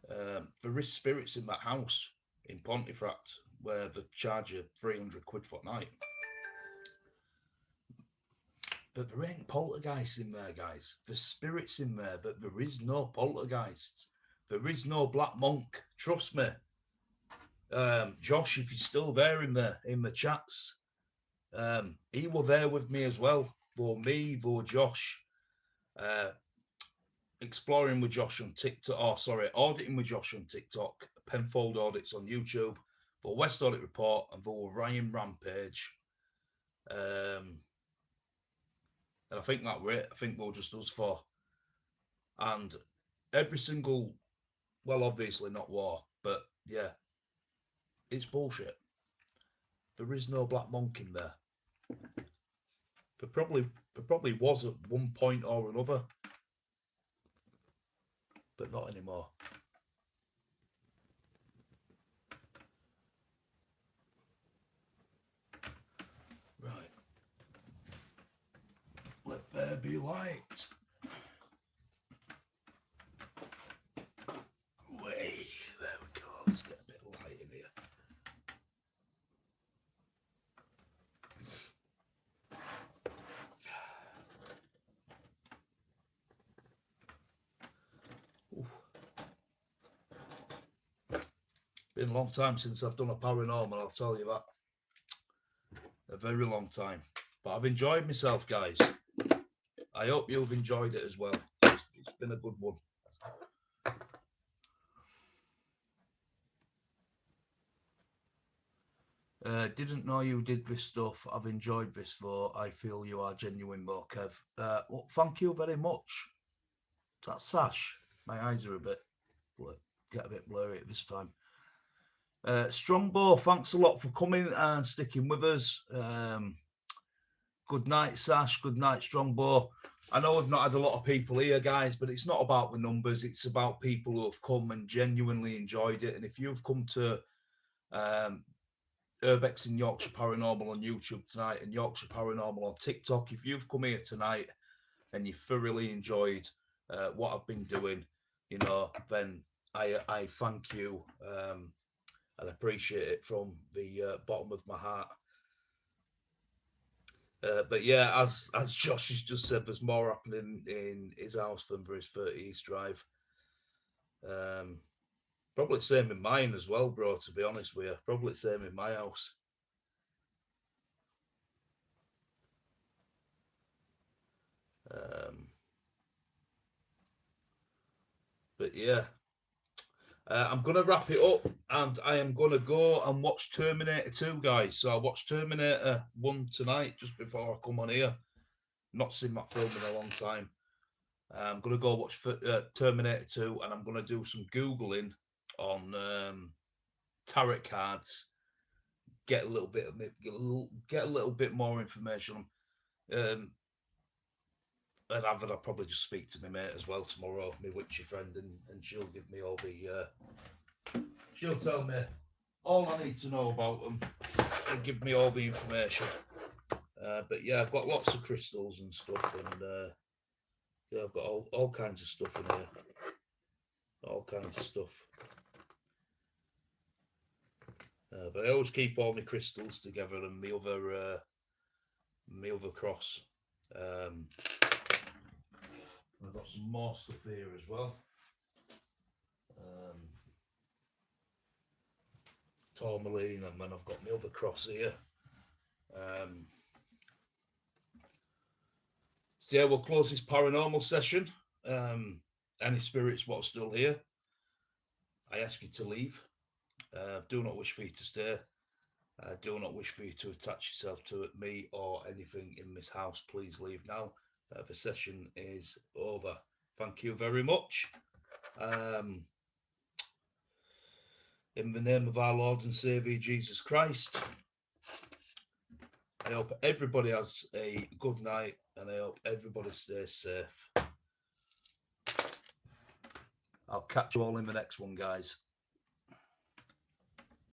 There is spirits in that house in Pontefract where they charge you 300 quid for night. But there ain't poltergeists in there, guys. There's spirits in there, but there is no poltergeists. There is no black monk. Trust me. Josh, if you're still there in the chats, he were there with me as well. For me, for Josh. Exploring with Josh on TikTok. Auditing with Josh on TikTok. Penfold Audits on YouTube. For West Audit Report and for Ryan Rampage. And I think that were it. I think we were just us four. And every single, well, obviously not war, but yeah, it's bullshit. There is no black monk in there. There probably was at one point or another, but not anymore. Right. Let there be light. Way, there we go. Let's get a bit of light in here. Been a long time since I've done a paranormal, I'll tell you that. A very long time. But I've enjoyed myself, guys. I hope you've enjoyed it as well. It's been a good one. Didn't know you did this stuff. I've enjoyed this though. I feel you are genuine, Mo Kev. Well, thank you very much. That's Sash. My eyes are get a bit blurry at this time. Strongbow, thanks a lot for coming and sticking with us. Good night, Sash. Good night, Strongbow. I know we've not had a lot of people here, guys, but it's not about the numbers. It's about people who have come and genuinely enjoyed it. And if you've come to Urbexing Yorkshire Paranormal on YouTube tonight and Yorkshire Paranormal on TikTok, if you've come here tonight and you thoroughly enjoyed what I've been doing, then I thank you and appreciate it from the bottom of my heart. But yeah, as Josh has just said, there's more happening in his house than there is 30 East Drive. Probably the same in mine as well, bro, to be honest with you. Probably the same in my house. But yeah, I'm going to wrap it up and I am going to go and watch Terminator 2, guys. So I watched Terminator 1 tonight just before I come on here. Not seen that film in a long time. I'm going to go watch Terminator 2 and I'm going to do some Googling on tarot cards. Get a little bit more information. And I'll probably just speak to my mate as well tomorrow, my witchy friend, and she'll give me all the. She'll tell me all I need to know about them and give me all the information. But yeah, I've got lots of crystals and stuff, and yeah, I've got all kinds of stuff in here. All kinds of stuff. But I always keep all my crystals together and my other cross. I've got some more stuff here as well. Tourmaline, and then I've got my other cross here. So yeah, we'll close this paranormal session. Any spirits what are still here, I ask you to leave. Do not wish for you to stay. Do not wish for you to attach yourself to me or anything in this house. Please leave now. The session is over. Thank you very much. In the name of our Lord and Saviour Jesus Christ, I hope everybody has a good night and I hope everybody stays safe. I'll catch you all in the next one, guys.